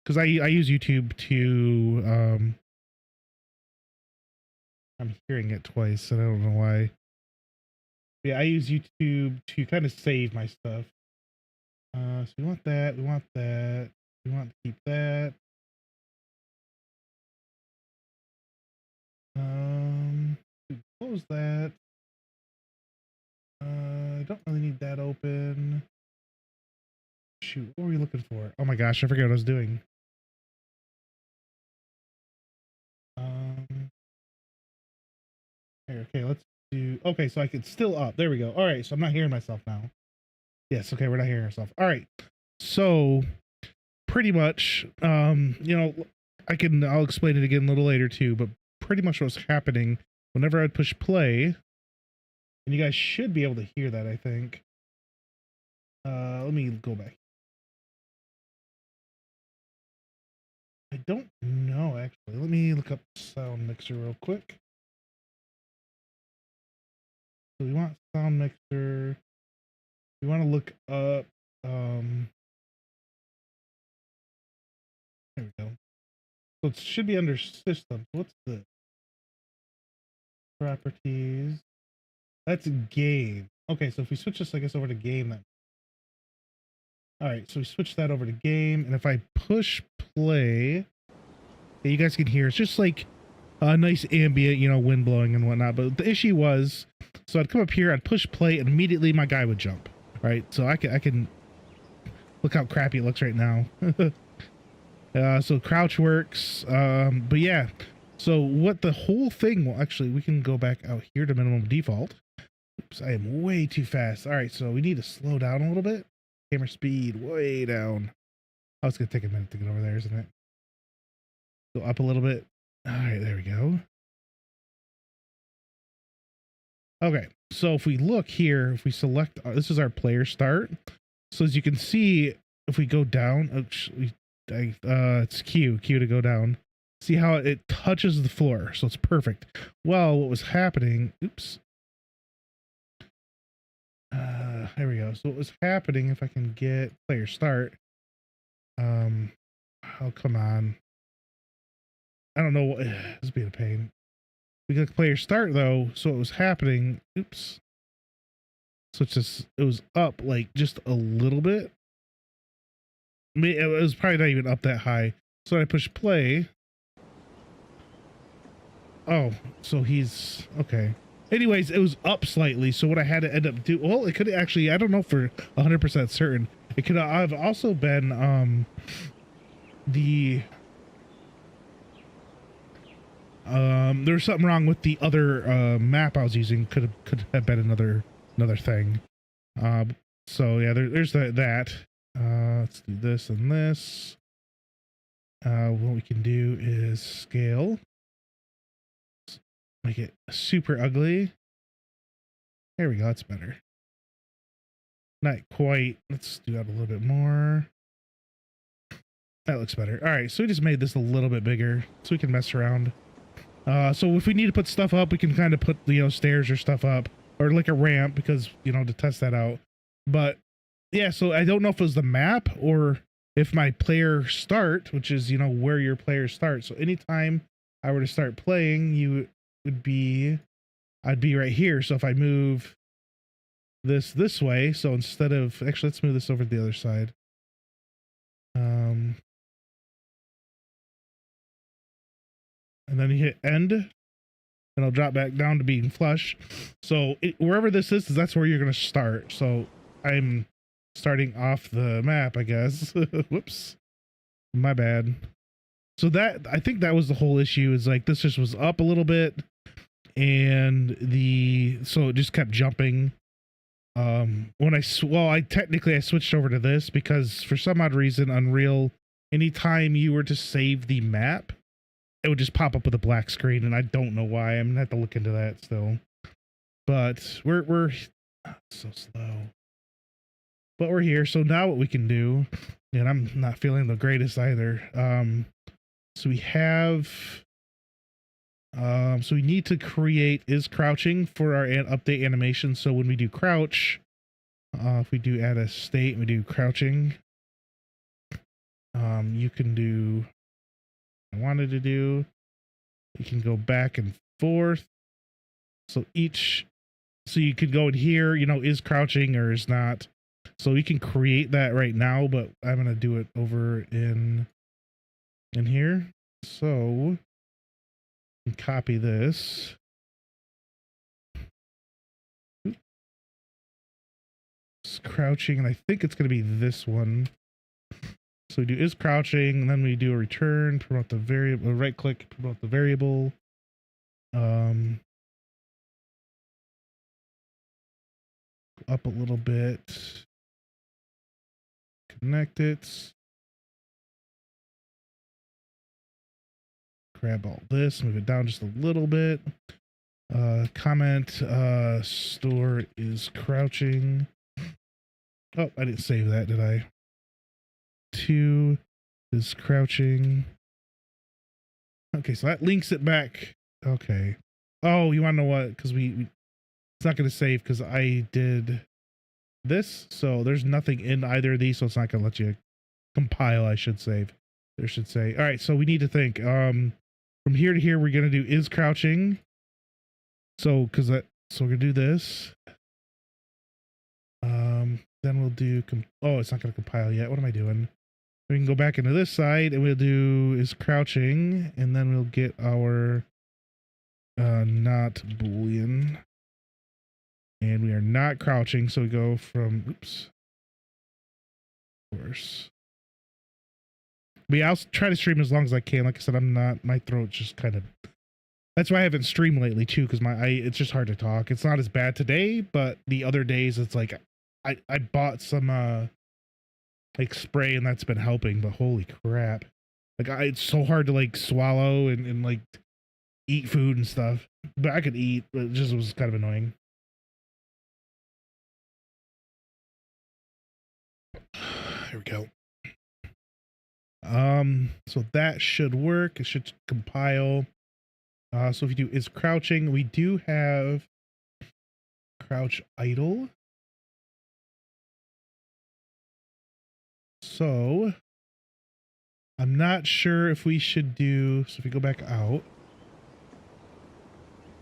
because I use YouTube to I'm hearing it twice and I don't know why. Yeah, I use YouTube to kind of save my stuff. So we want that, we want that, we want to keep that. Close that. I don't really need that open. Shoot, what were we looking for? Oh my gosh, I forget what I was doing. Here, okay, let's do. Okay, so I can still up. There we go. All right, so I'm not hearing myself now. Yes, okay, we're not hearing ourselves. All right, so pretty much, I'll explain it again a little later too, but pretty much what's happening whenever I'd push play, and you guys should be able to hear that, I think. Let me go back. I don't know, actually. Let me look up Sound Mixer real quick. So we want Sound Mixer. We want to look up, there we go. So it should be under System. What's the properties? That's Game. Okay, so if we switch this, I guess, over to Game, then. All right, so we switch that over to Game, and if I push play, yeah, you guys can hear it's just like a nice ambient, wind blowing and whatnot. But the issue was, so I'd come up here, I'd push play, and immediately my guy would jump. Right, so I can look how crappy it looks right now. So crouch works, but yeah. So what the whole thing, well, actually, we can go back out here to minimum default. Oops, I am way too fast. All right, so we need to slow down a little bit. Camera speed way down. Oh, it's gonna take a minute to get over there, isn't it? Go up a little bit. All right, there we go. Okay, so if we look here, if we select, this is our player start. So as you can see, if we go down, it's Q to go down. See how it touches the floor, so it's perfect. Well, what was happening? Oops. There we go. So what was happening? If I can get player start. Oh, come on. I don't know what. This is being a pain. We click player start though, so what was happening? Oops. So it was up like just a little bit. I mean, it was probably not even up that high. So I push play. Oh, so he's okay. Anyways, it was up slightly. So what I had to end up do, well, it could actually, I don't know for 100% certain. It could have also been there was something wrong with the other map I was using. Could have been another thing. So yeah, there's that. Let's do this and this. What we can do is scale. Make it super ugly. There we go. That's better. Not quite. Let's do that a little bit more. That looks better. All right. So we just made this a little bit bigger so we can mess around. So if we need to put stuff up, we can kind of put, stairs or stuff up, or like a ramp, because, to test that out. But yeah, so I don't know if it was the map or if my player start, which is, where your players start. So anytime I were to start playing, I'd be right here. So if I move this way, so instead of, actually, let's move this over to the other side. And then you hit end, and it'll drop back down to being flush. So wherever this is, that's where you're going to start. So I'm starting off the map, I guess. Whoops, my bad. So I think that was the whole issue, is like this just was up a little bit, and so it just kept jumping. When I switched over to this because for some odd reason, Unreal, anytime you were to save the map, it would just pop up with a black screen, and I don't know why. I'm gonna have to look into that still. But we're so slow. But we're here. So now what we can do, and I'm not feeling the greatest either. So we have, so we need to create is crouching for our update animation. So when we do crouch, if we do add a state, we do crouching. You can do what I wanted to do. You can go back and forth. So you could go in here, you know, is crouching or is not. So you can create that right now, but I'm going to do it over in here. So copy this. It's crouching, and I think it's going to be this one. So we do is crouching, and then we do a return, promote the variable, right click, promote the variable. Up a little bit. Connect it. Grab all this, move it down just a little bit. Comment, store is crouching. Oh, I didn't save that, did I? 2 is crouching. Okay, so that links it back. Okay. Oh, you want to know what? Because it's not going to save because I did this. So there's nothing in either of these, so it's not going to let you compile, I should save. There should say. All right, so we need to think. From here to here, we're going to do is crouching. So we're going to do this. Then we'll do, oh, it's not going to compile yet. What am I doing? We can go back into this side and we'll do is crouching, and then we'll get our not Boolean. And we are not crouching, so we go from, oops. Of course. But yeah, I'll try to stream as long as I can. Like I said, my throat's just kind of, that's why I haven't streamed lately too, because it's just hard to talk. It's not as bad today, but the other days it's like, I bought some like spray and that's been helping, but holy crap. Like it's so hard to like swallow and like eat food and stuff. But I could eat, but it just was kind of annoying. Here we go. So that should work. It should compile. So if you do is crouching, we do have crouch idle. So I'm not sure if we should do, so if we go back out,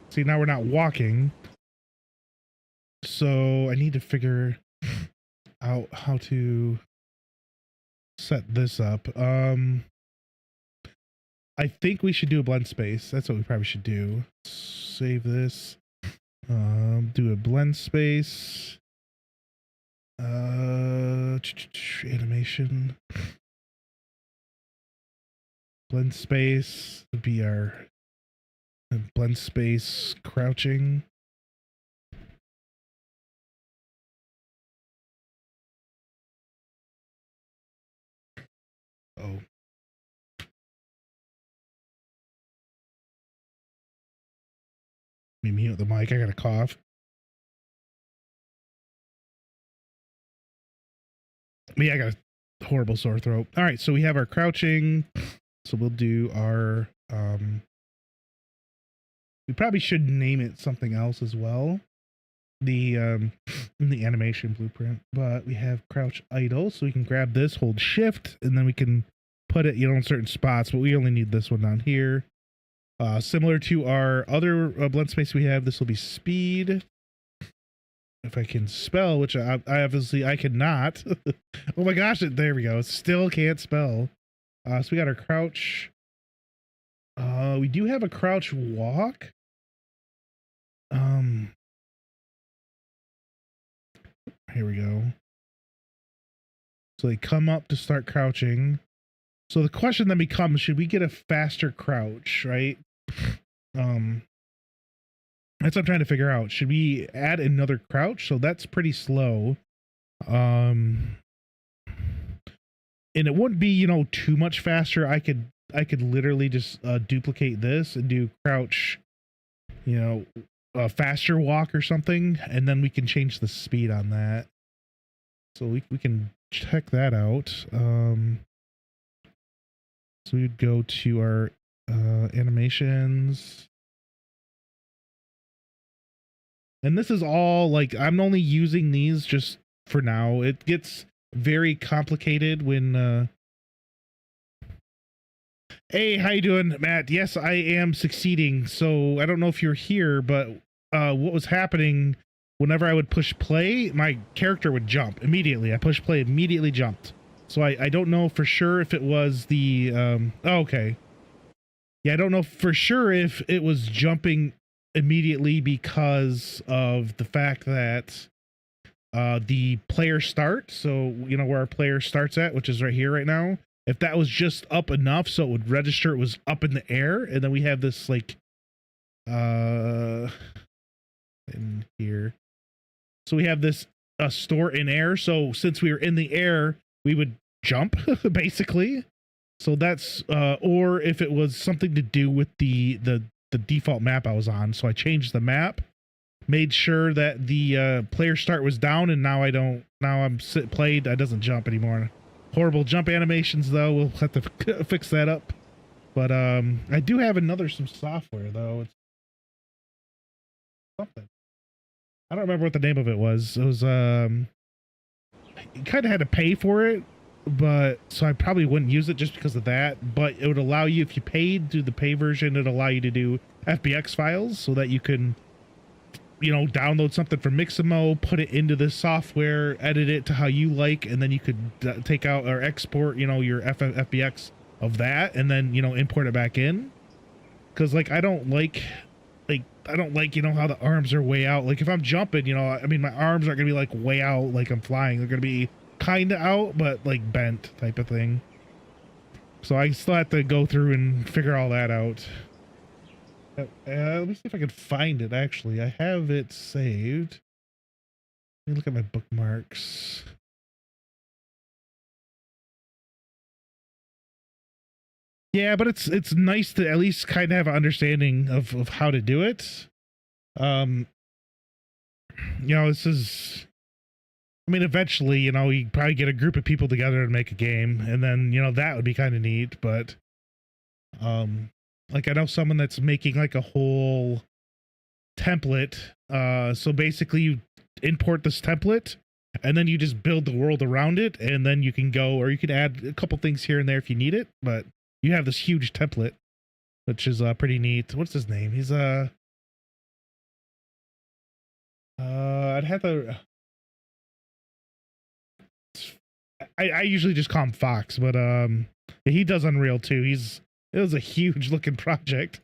see now we're not walking. So I need to figure out how to set this up. I think we should do a blend space. That's what we probably should do. Save this. Do a blend space. Animation. Blend space would be our blend space crouching. Oh. Let me mute the mic. I got a cough. But yeah, I got a horrible sore throat. All right, so we have our crouching. So we'll do our we probably should name it something else as well. In the animation blueprint, but we have crouch idle, so we can grab this, hold shift, and then we can put it, in certain spots, but we only need this one down here. Similar to our other blend space we have, this will be speed. If I can spell, which I obviously I cannot. Oh my gosh, there we go. Still can't spell. So we got our crouch. We do have a crouch walk. Here we go. So they come up to start crouching. So the question then becomes, should we get a faster crouch, right? That's what I'm trying to figure out. Should we add another crouch? So that's pretty slow. And it wouldn't be, too much faster. I could literally just duplicate this and do crouch, a faster walk or something, and then we can change the speed on that. So we can check that out. So we'd go to our animations. And this is all like, I'm only using these just for now. It gets very complicated when Hey, how you doing, Matt? Yes, I am succeeding. So I don't know if you're here, but what was happening whenever I would push play, my character would jump immediately. I push play, immediately jumped. So I don't know for sure if it was the oh, okay. Yeah, I don't know for sure if it was jumping immediately because of the fact that the player start, so you know where our player starts at, which is right here right now, if that was just up enough so it would register it was up in the air, and then we have this like uh in here, so we have this store in air, so since we were in the air we would jump basically. So that's or if it was something to do with the default map I was on, so I changed the map, made sure that the player start was down, and now I don't, now I'm played, I doesn't jump anymore. Horrible jump animations though, we'll have to fix that up. But I do have some software though. It's something, I don't remember what the name of it was. It was you kind of had to pay for it, but so I probably wouldn't use it just because of that. But it would allow you, if you paid, do the pay version, it'd allow you to do FBX files so that you can, you know, download something from Mixamo, put it into this software, edit it to how you like, and then you could take out or export, you know, your FBX of that, and then, you know, import it back in. Because like I don't like, you know, how the arms are way out. Like if I'm jumping, you know, I mean, my arms aren't gonna be like way out like I'm flying. They're gonna be kind of out, but like bent type of thing. So I still have to go through and figure all that out. Let me see if I can find it. Actually, I have it saved. Let me look at my bookmarks. Yeah, but it's nice to at least kind of have an understanding of how to do it. Um, you know, this is, I mean, eventually, you know, you probably get a group of people together and make a game, and then, you know, that would be kind of neat. But like I know someone that's making like a whole template. So basically you import this template and then you just build the world around it, and then you can go, or you can add a couple things here and there if you need it, but you have this huge template, which is pretty neat. What's his name? He's I'd have to, I usually just call him Fox, but he does Unreal too. It was a huge looking project.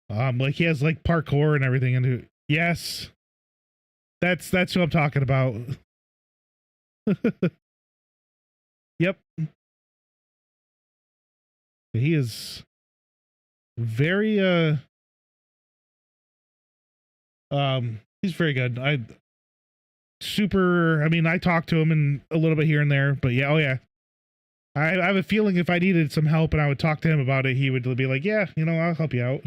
Like he has like parkour and everything into it. Yes. That's what I'm talking about. Yep. He is very he's very good. I mean, I talked to him and a little bit here and there, but yeah, oh yeah. I have a feeling if I needed some help and I would talk to him about it, he would be like, yeah, you know, I'll help you out.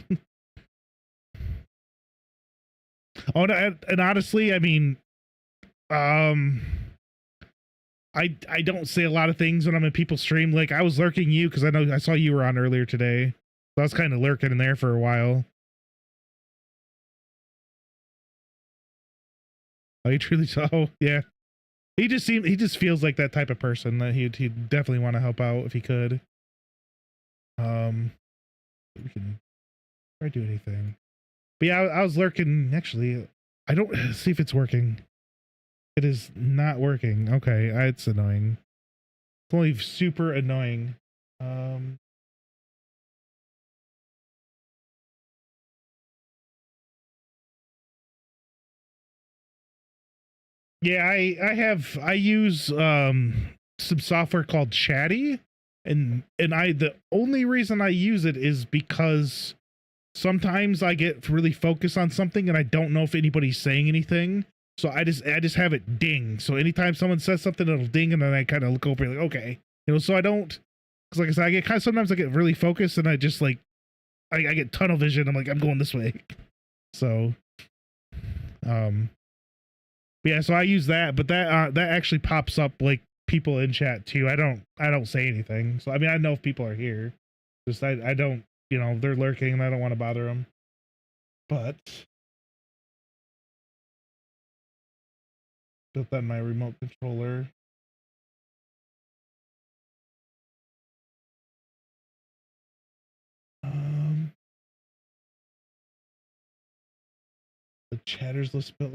Oh, and honestly, I mean, um, I don't say a lot of things when I'm in people's stream. Like I was lurking you because I know I saw you were on earlier today. So I was kind of lurking in there for a while. Oh, he truly saw. Oh, yeah. He just feels like that type of person that he'd definitely want to help out if he could. We can try to do anything. But yeah, I was lurking. Actually, I don't see if it's working. It is not working. Okay, it's annoying. It's only super annoying. Yeah, I use some software called Chatty, and I the only reason I use it is because sometimes I get really focused on something and I don't know if anybody's saying anything. So I just have it ding. So anytime someone says something, it'll ding, and then I kind of look over like, okay, you know. So I don't, because like I said, I get kind of sometimes I get really focused and I just like I get tunnel vision. I'm like, I'm going this way. So yeah, so I use that, but that actually pops up like people in chat too. I don't say anything. So I mean, I know if people are here. Just I don't, you know, they're lurking and I don't want to bother them. But built that in my remote controller. chatters list built.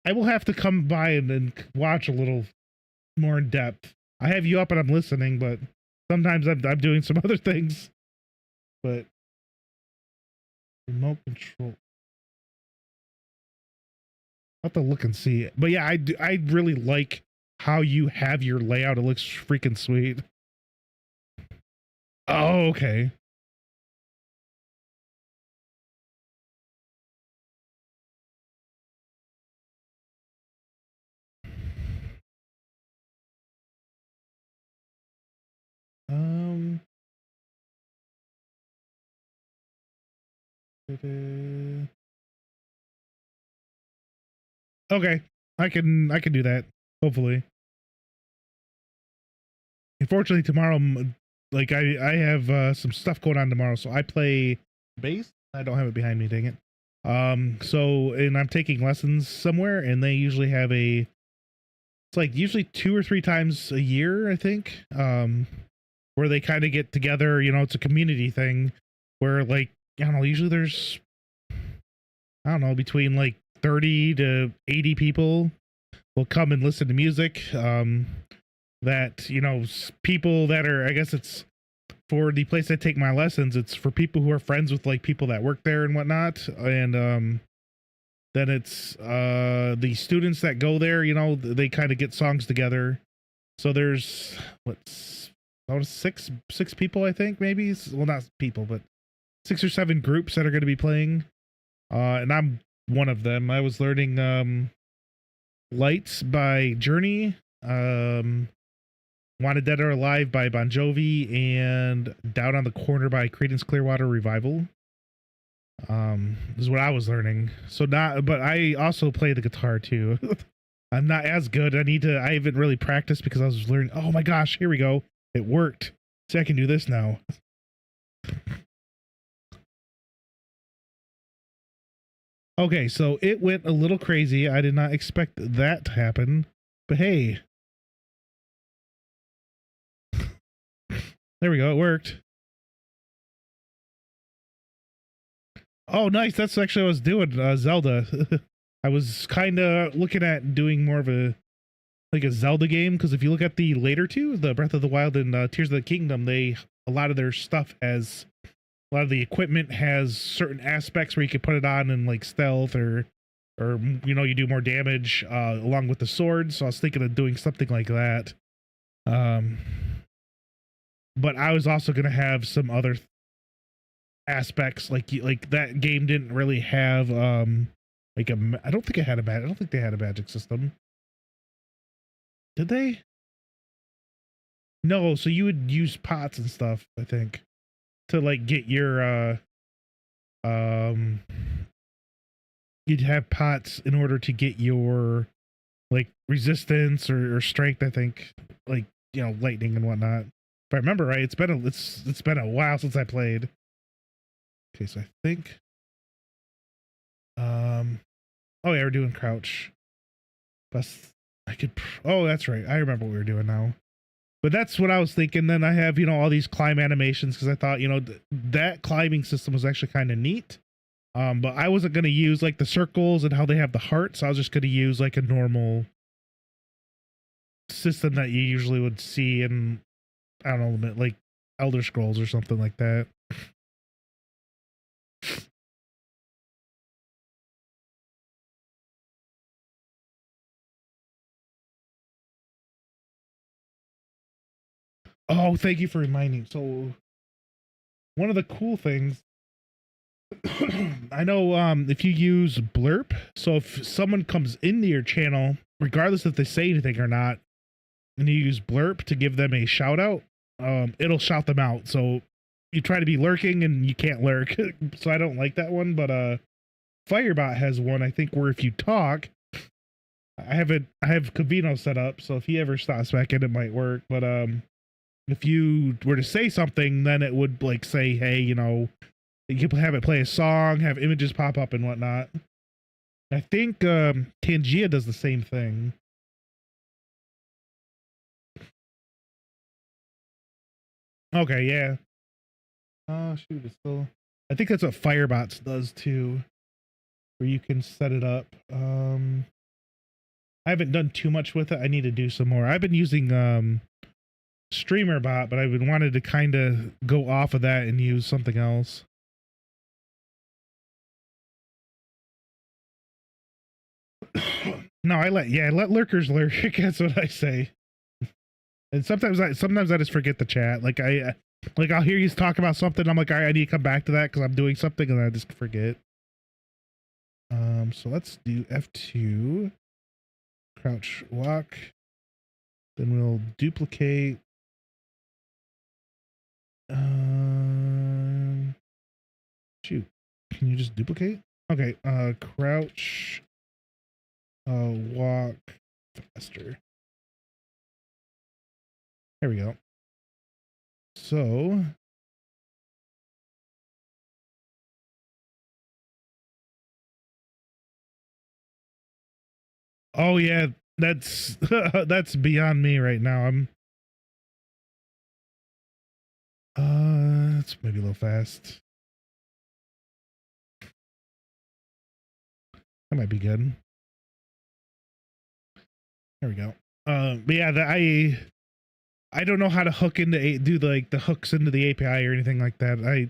I will have to come by and watch a little more in depth. I have you up and I'm listening, but sometimes I'm doing some other things. But remote control. I'll have to look and see. But yeah, I really like how you have your layout. It looks freaking sweet. Oh, okay. Um. Okay, I can do that. Hopefully. Unfortunately, tomorrow, like I have some stuff going on tomorrow, so I play bass. I don't have it behind me. Dang it. So and I'm taking lessons somewhere, and they usually have it's like usually 2 or 3 times a year, I think. Where they kind of get together. You know, it's a community thing where like I don't know. Usually there's I don't know between like 30 to 80 people will come and listen to music. That you know people that are I guess it's for the place I take my lessons. It's for people who are friends with like people that work there and whatnot, and then it's the students that go there. You know, they kind of get songs together. So there's what's six people I think maybe. Well, not people, but 6 or 7 groups that are going to be playing. And I'm one of them. I was learning Lights by Journey. Wanted Dead or Alive by Bon Jovi, and Down on the Corner by Creedence Clearwater Revival. This is what I was learning. So but I also play the guitar too. I'm not as good. I haven't really practiced because I was learning. Oh my gosh, here we go. It worked. See, I can do this now. Okay, so it went a little crazy. I did not expect that to happen, but hey. There we go. It worked. Oh, nice. That's actually what I was doing. Zelda. I was kind of looking at doing more of a Zelda game because if you look at the later two, the Breath of the Wild and Tears of the Kingdom, a lot of their stuff has a lot of the equipment has certain aspects where you can put it on in like stealth or you know you do more damage along with the sword. So I was thinking of doing something like that. But I was also going to have some other aspects like that game didn't really have like I don't think it had I don't think they had a magic system. Did they? No, so you would use pots and stuff, I think, to like get your um you'd have pots in order to get your like resistance or strength, I think, like you know lightning and whatnot. If I remember right, it's been a while since I played. Okay, so I think oh yeah, we're doing crouch. Plus I could oh that's right. I remember what we were doing now. But that's what I was thinking. Then I have, you know, all these climb animations because I thought, you know, that climbing system was actually kind of neat. But I wasn't going to use like the circles and how they have the hearts. I was just going to use like a normal system that you usually would see in, I don't know, like Elder Scrolls or something like that. Oh, thank you for reminding. So one of the cool things I know if you use blurp, so if someone comes into your channel, regardless if they say anything or not, and you use blurp to give them a shout out, it'll shout them out. So you try to be lurking and you can't lurk. So I don't like that one, but Firebot has one, I think, where if you talk, I have Cavino set up, so if he ever stops back in, it might work. But if you were to say something, then it would like say, hey, you know, you can have it play a song, have images pop up and whatnot. I think Tangia does the same thing. Okay, yeah. Oh shoot, it's still I think that's what Firebots does too, where you can set it up. I haven't done too much with it. I need to do some more. I've been using StreamerBot, but I've been wanted to kind of go off of that and use something else. No, I let lurkers lurk. That's what I say. And sometimes I just forget the chat. Like I'll hear you talk about something. I'm like, all right, I need to come back to that because I'm doing something, and I just forget. So let's do F2, crouch walk. Then we'll duplicate. Shoot, can you just duplicate? Okay, crouch, walk faster. There we go. So oh yeah, that's that's beyond me right now. I'm it's maybe a little fast. That might be good. There we go. But yeah, I don't know how to hook into do like the hooks into the API or anything like that. I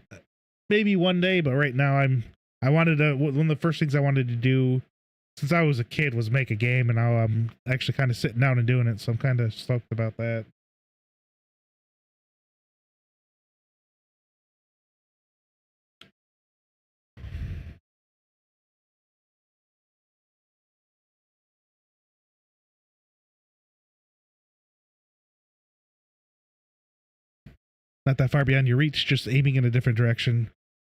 maybe one day, but right now I wanted to, one of the first things I wanted to do since I was a kid was make a game, and now I'm actually kind of sitting down and doing it, so I'm kind of stoked about that. Not that far beyond your reach, just aiming in a different direction.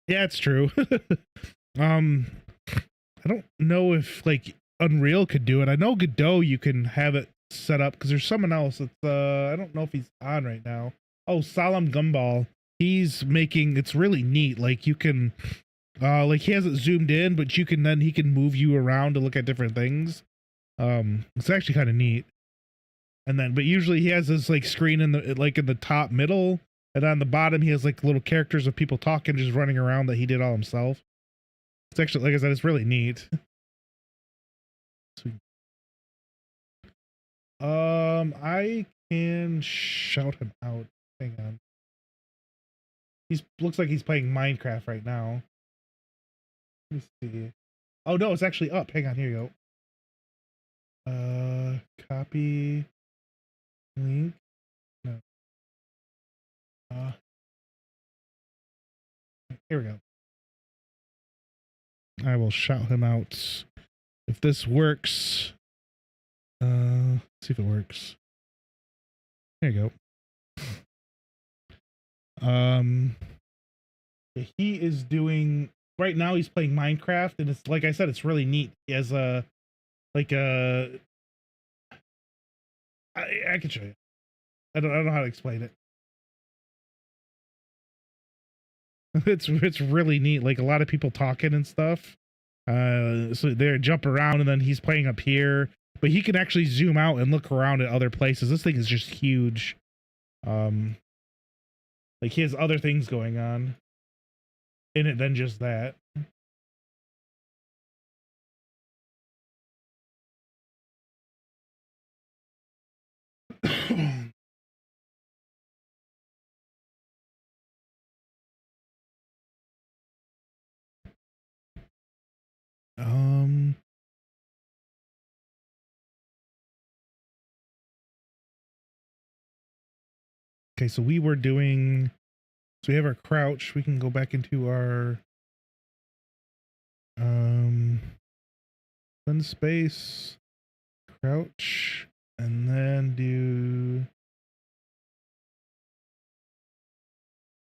Yeah, it's true. I don't know if like Unreal could do it. I know Godot you can have it set up because there's someone else that's I don't know if he's on right now. Oh, Salam Gumball. He's making it's really neat. Like you can like he has it zoomed in, but you can then he can move you around to look at different things. It's actually kind of neat. And then but usually he has this like screen in the top middle, and on the bottom he has like little characters of people talking, just running around that he did all himself. It's actually, like I said, it's really neat. Sweet. I can shout him out. Hang on. He's looks like he's playing Minecraft right now. Let me see. Oh no, it's actually up. Hang on, here you go. Copy link. No. Here we go. I will shout him out. If this works, let's see if it works. There you go. He is doing right now. He's playing Minecraft, and it's like I said, it's really neat. He has a like a. I can show you. I don't know how to explain it. It's really neat. Like a lot of people talking and stuff. So they're jump around, and then he's playing up here, but he can actually zoom out and look around at other places. This thing is just huge. Like he has other things going on in it than just that. Okay, so we were doing, so we have our crouch. We can go back into our fun space, crouch, and then do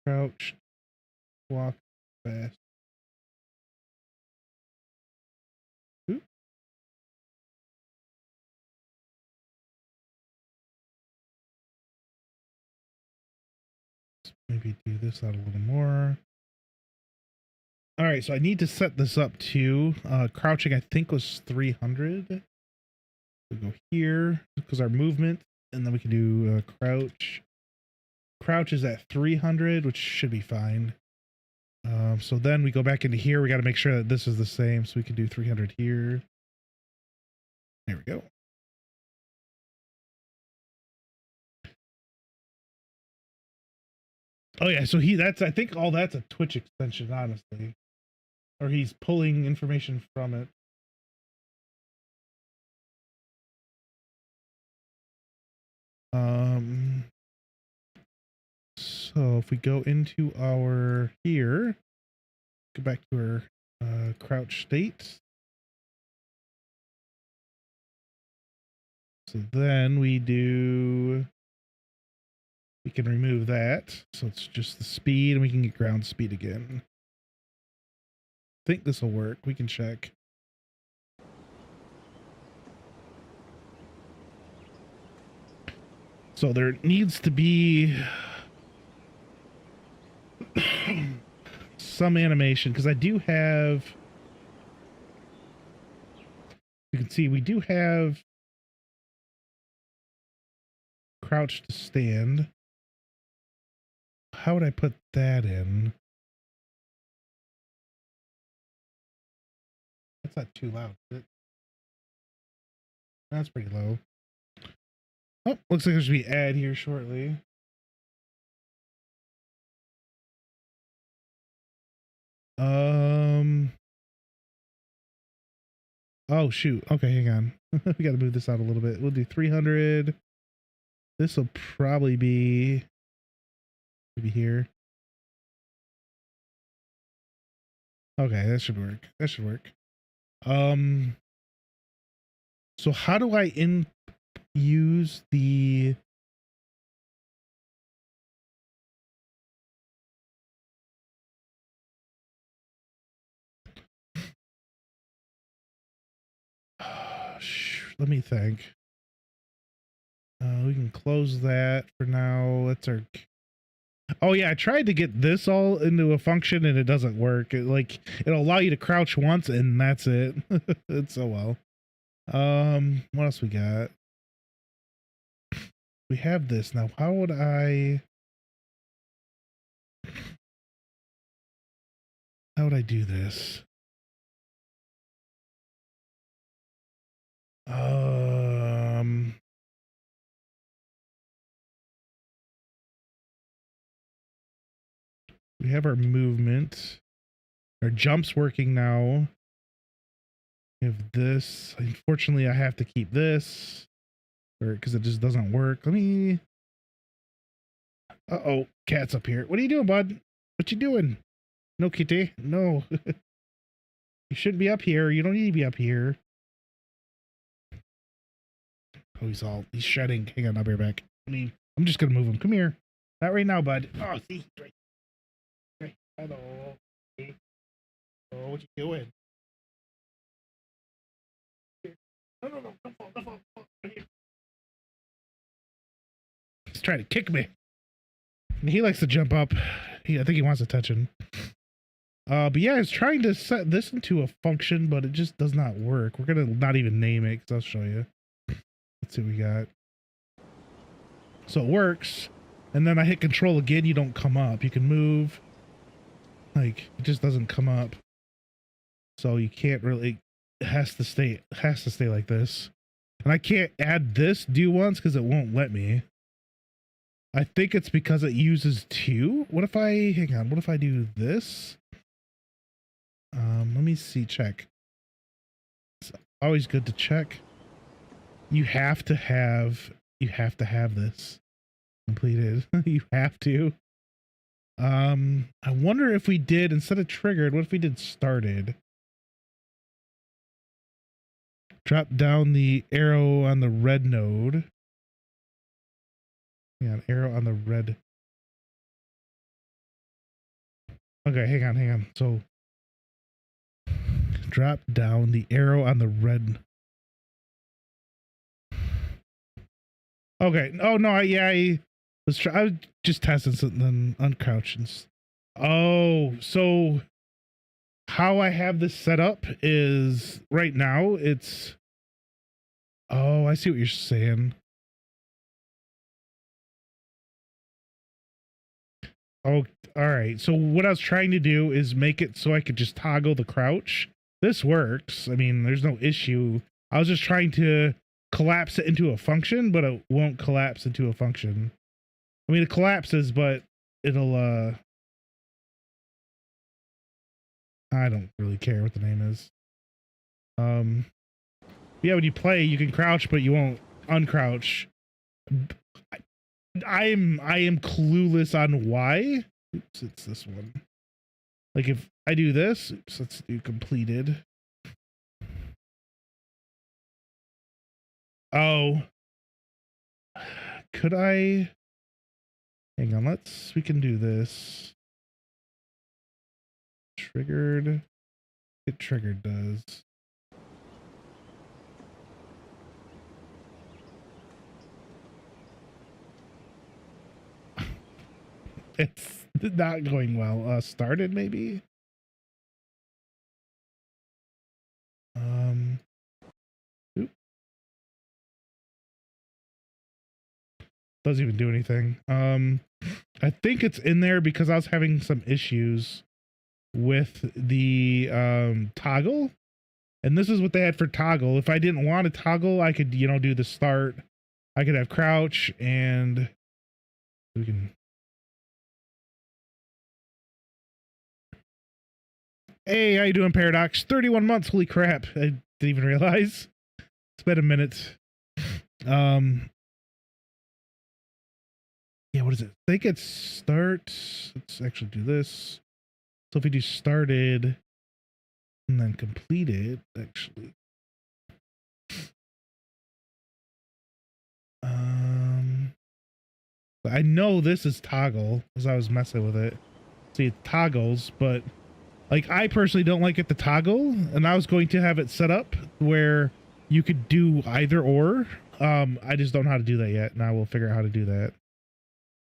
crouch, walk fast. Ooh. Maybe do this out a little more. All right, so I need to set this up to crouching. I think was 300. We go here because our movement, and then we can do crouch. Crouch is at 300, which should be fine. So then we go back into here. We got to make sure that this is the same. So we can do 300 here. There we go. Oh yeah, so I think all that's a Twitch extension, honestly. Or he's pulling information from it. So if we go into our here, go back to our crouch state. So then we can remove that. So it's just the speed, and we can get ground speed again. I think this will work. We can check. So there needs to be some animation, because I do have, you can see we do have crouch to stand. How would I put that in? That's not too loud, is it? That's pretty low. Oh, looks like there's going to be ad here shortly. Oh shoot. Okay, hang on. We got to move this out a little bit. We'll do 300. This will probably be maybe here. Okay, that should work. That should work. So how do I use the let me think. We can close that for now. That's our. Oh yeah, I tried to get this all into a function and it doesn't work. It'll allow you to crouch once and that's it. It's so well. What else we got? We have this now. How would I do this? We have our movement. Our jump's working now. We have this. Unfortunately, I have to keep this because it just doesn't work. Let me. Uh-oh, cat's up here. What are you doing, bud? What you doing? No, kitty. No. You shouldn't be up here. You don't need to be up here. Oh, he's shedding. Hang on, I'll be right back. I'm just gonna move him. Come here. Not right now, bud. Oh, see, right. Hello. Hey. Oh, what you doing? No. Don't fall. He's trying to kick me. He likes to jump up. I think he wants attention. But yeah, I was trying to set this into a function, but it just does not work. We're gonna not even name it because I'll show you. Let's see what we got. So it works, and then I hit control again. You don't come up. You can move. It just doesn't come up. So you can't really. It has to stay like this. And I can't add this do once because it won't let me. I think it's because it uses two. What if I hang on? What if I do this? Let me see. Check. It's always good to check. You have to have this completed. You have to. I wonder if we did, instead of triggered, what if we did started? Drop down the arrow on the red node. Yeah, an arrow on the red. Okay, hang on. So drop down the arrow on the red. Okay. Oh no, I was just testing something, then uncrouching. Oh, so how I have this set up is right now it's. Oh, I see what you're saying. Oh, All right. So what I was trying to do is make it so I could just toggle the crouch. This works. I mean, there's no issue. I was just trying to collapse it into a function, but it won't collapse into a function. I mean, it collapses, but it'll, I don't really care what the name is. Yeah, when you play, you can crouch, but you won't uncrouch. I am clueless on why. Oops, it's this one. Like if I do this, oops, let's do completed. Oh, could I? Hang on, we can do this. Triggered. It triggered does. It's not going well. Started maybe? Oop. Doesn't even do anything. I think it's in there because I was having some issues with the toggle. And this is what they had for toggle. If I didn't want to toggle, I could, you know, do the start. I could have crouch and we can. Hey, how you doing, Paradox? 31 months. Holy crap. I didn't even realize. It's been a minute. Yeah, what is it? I think it's start. Let's actually do this. So if we do started and then completed, actually. I know this is toggle because I was messing with it. See, it toggles, but like I personally don't like it to toggle, and I was going to have it set up where you could do either or. I just don't know how to do that yet. Now we'll figure out how to do that.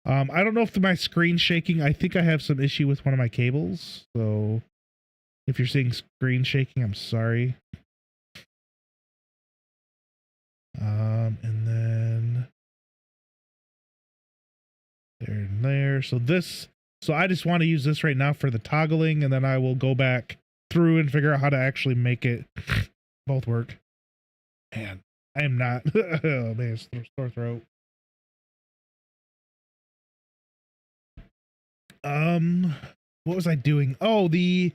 I don't know if my screen's shaking. I think I have some issue with one of my cables. So if you're seeing screen shaking, I'm sorry. And then there and there. So I just want to use this right now for the toggling, and then I will go back through and figure out how to actually make it both work. Man, I am not. Oh man, sore throat. What was I doing? Oh, the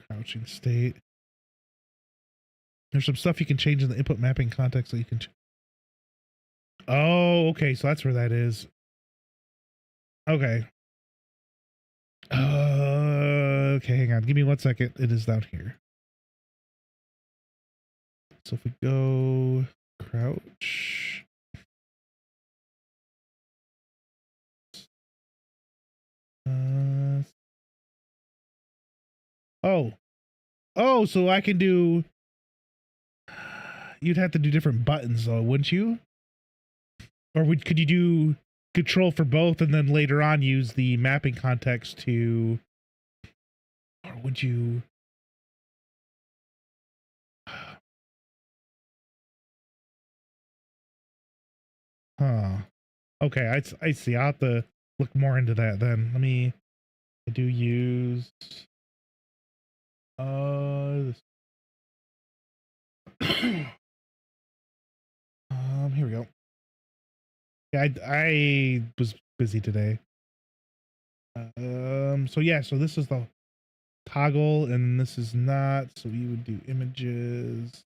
crouching state. There's some stuff you can change in the input mapping context that you can. Oh, okay, so that's where that is. Okay. Okay, hang on. Give me 1 second. It is down here. So if we go crouch. Oh, so I can do. You'd have to do different buttons, though, wouldn't you? Or could you do control for both and then later on use the mapping context to. Or would you. Huh. Okay, I see. I'll have to look more into that then. I do use. Here we go. Yeah, I was busy today. So yeah, so this is the toggle, and this is not. So we would do images.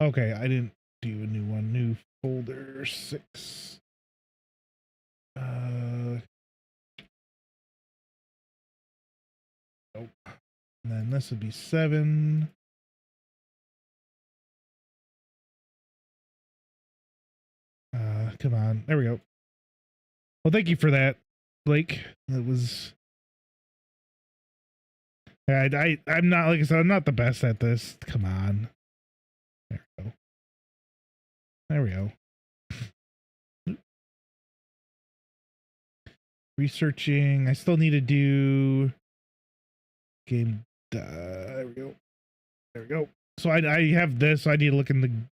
Okay, I didn't do a new one. New folder 6. Nope. And then this would be 7. Come on. There we go. Well, thank you for that, Blake. It was. I'm not, like I said, I'm not the best at this. Come on. There we go. There we go. researching. I still need to do game. There we go. There we go. So I have this. So I need to look in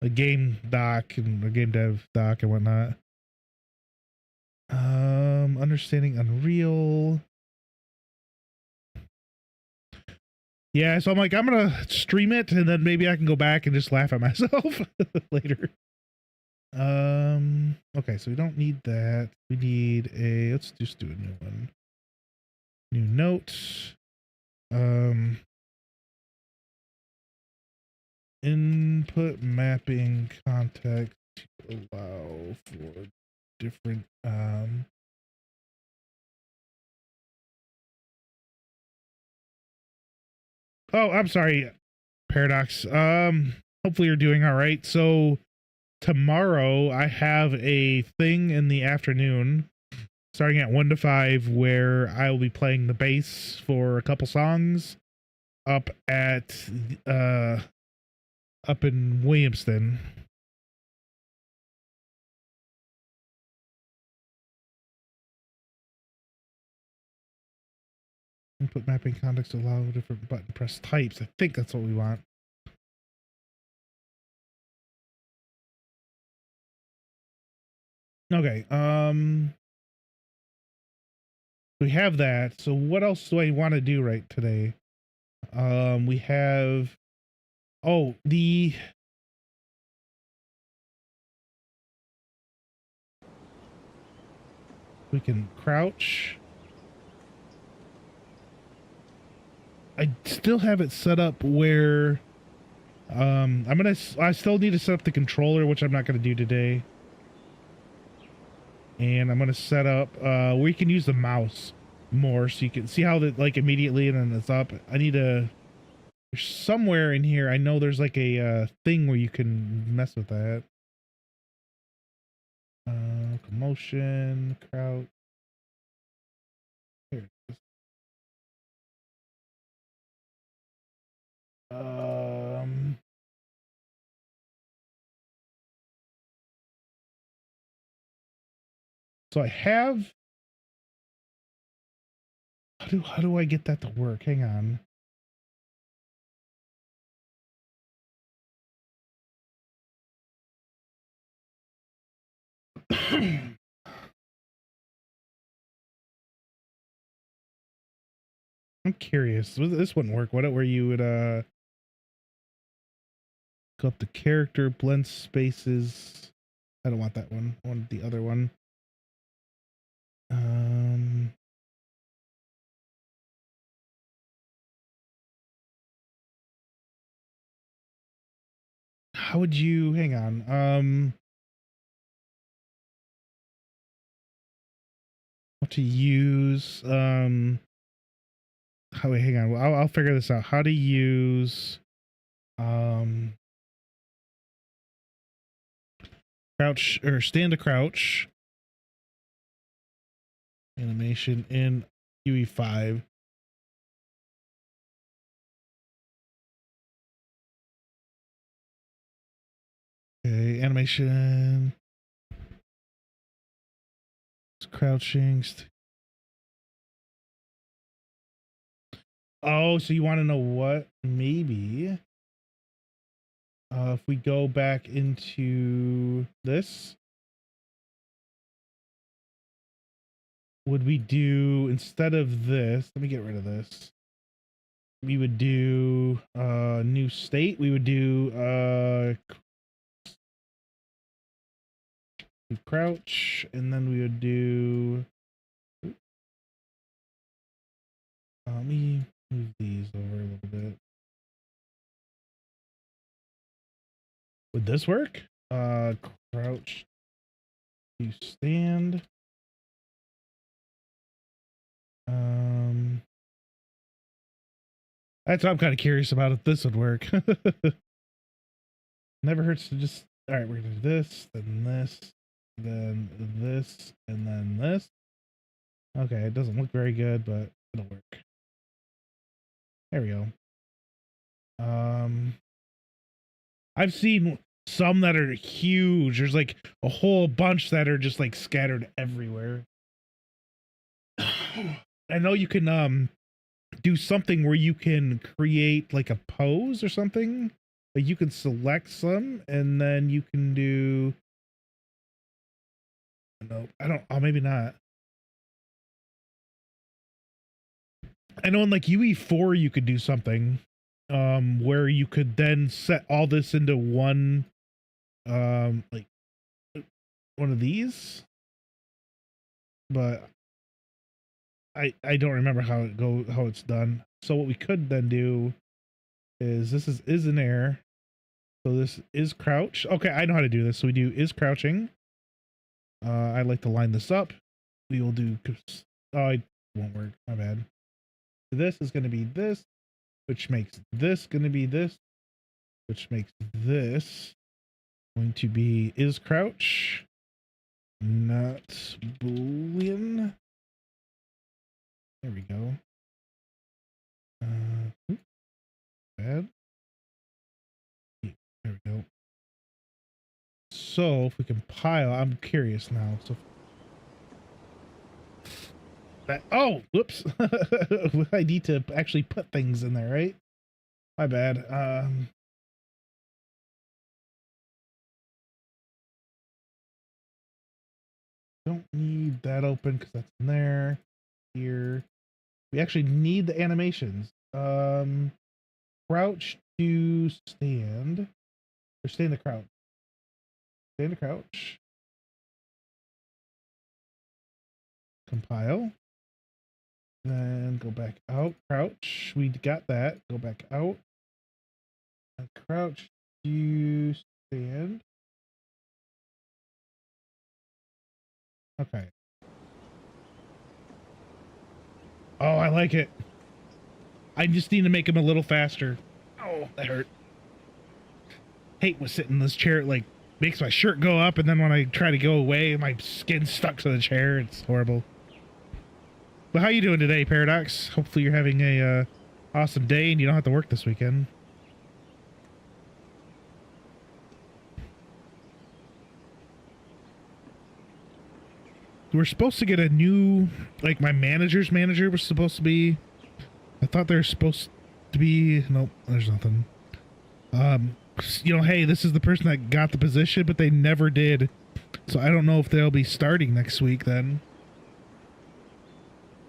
the game doc and the game dev doc and whatnot. Understanding Unreal. Yeah, so I'm like, I'm gonna stream it and then maybe I can go back and just laugh at myself later. Okay, so we don't need that. We need let's just do a new one. New note. Input mapping context to allow for different oh, I'm sorry, Paradox. Hopefully you're doing all right. So tomorrow I have a thing in the afternoon starting at 1 to 5 where I will be playing the bass for a couple songs up at up in Williamston. Input mapping context to allow different button press types. I think that's what we want. Okay, we have that. So what else do I want to do right today? We have we can crouch. I still have it set up where I still need to set up the controller, which I'm not gonna do today. And I'm gonna set up where you can use the mouse more, so you can see how that, like, immediately and then it's up. I need to, there's somewhere in here I know there's like a thing where you can mess with that. Commotion, crouch. Here it is. So I have, how do I get that to work? Hang on. I'm curious. This wouldn't work, would it? Where you would go up the character, blend spaces. I don't want that one. I want the other one. How would you, hang on, how to use, hang on, I'll figure this out. How to use, crouch or stand to crouch animation in UE5. Okay, animation. It's crouching. Oh, so you want to know what? Maybe if we go back into this, would we do, instead of this, let me get rid of this. We would do new state. We would do crouch, and then we would do, let me move these over a little bit. Would this work? Crouch to stand. That's what I'm kind of curious about, if this would work. Never hurts to just, all right, we're gonna do this, then this, then this, and then this. Okay, it doesn't look very good, but it'll work. There we go. I've seen some that are huge. There's like a whole bunch that are just like scattered everywhere. I know you can do something where you can create like a pose or something. Like you can select some and then you can do. No, I don't. Oh, maybe not. I know in like UE4 you could do something where you could then set all this into one like one of these, but I don't remember how it's done. So what we could then do is this is an air. So this is crouch. Okay, I know how to do this. So we do is crouching. I like to line this up. We will do. Oh, it won't work. My bad. This is going to be this, which makes this going to be this, which makes this going to be is crouch, not boolean. There we go. Bad. There we go. So if we compile, I'm curious now. So that, oh, whoops. I need to actually put things in there, right? My bad. Don't need that open because that's in there. Here. We actually need the animations. Crouch to stand. Or stand to crouch. Stand to crouch. Compile. Then go back out. Crouch. We got that. Go back out. And crouch to stand. Okay. Oh, I like it. I just need to make him a little faster. Oh, that hurt. Hate was sitting in this chair. It like makes my shirt go up, and then when I try to go away, my skin's stuck to the chair. It's horrible. But how you doing today, Paradox? Hopefully you're having a awesome day and you don't have to work this weekend. We're supposed to get a new, like my manager's manager was supposed to be. I thought they're supposed to be. Nope, there's nothing. You know, hey, this is the person that got the position, but they never did. So I don't know if they'll be starting next week then.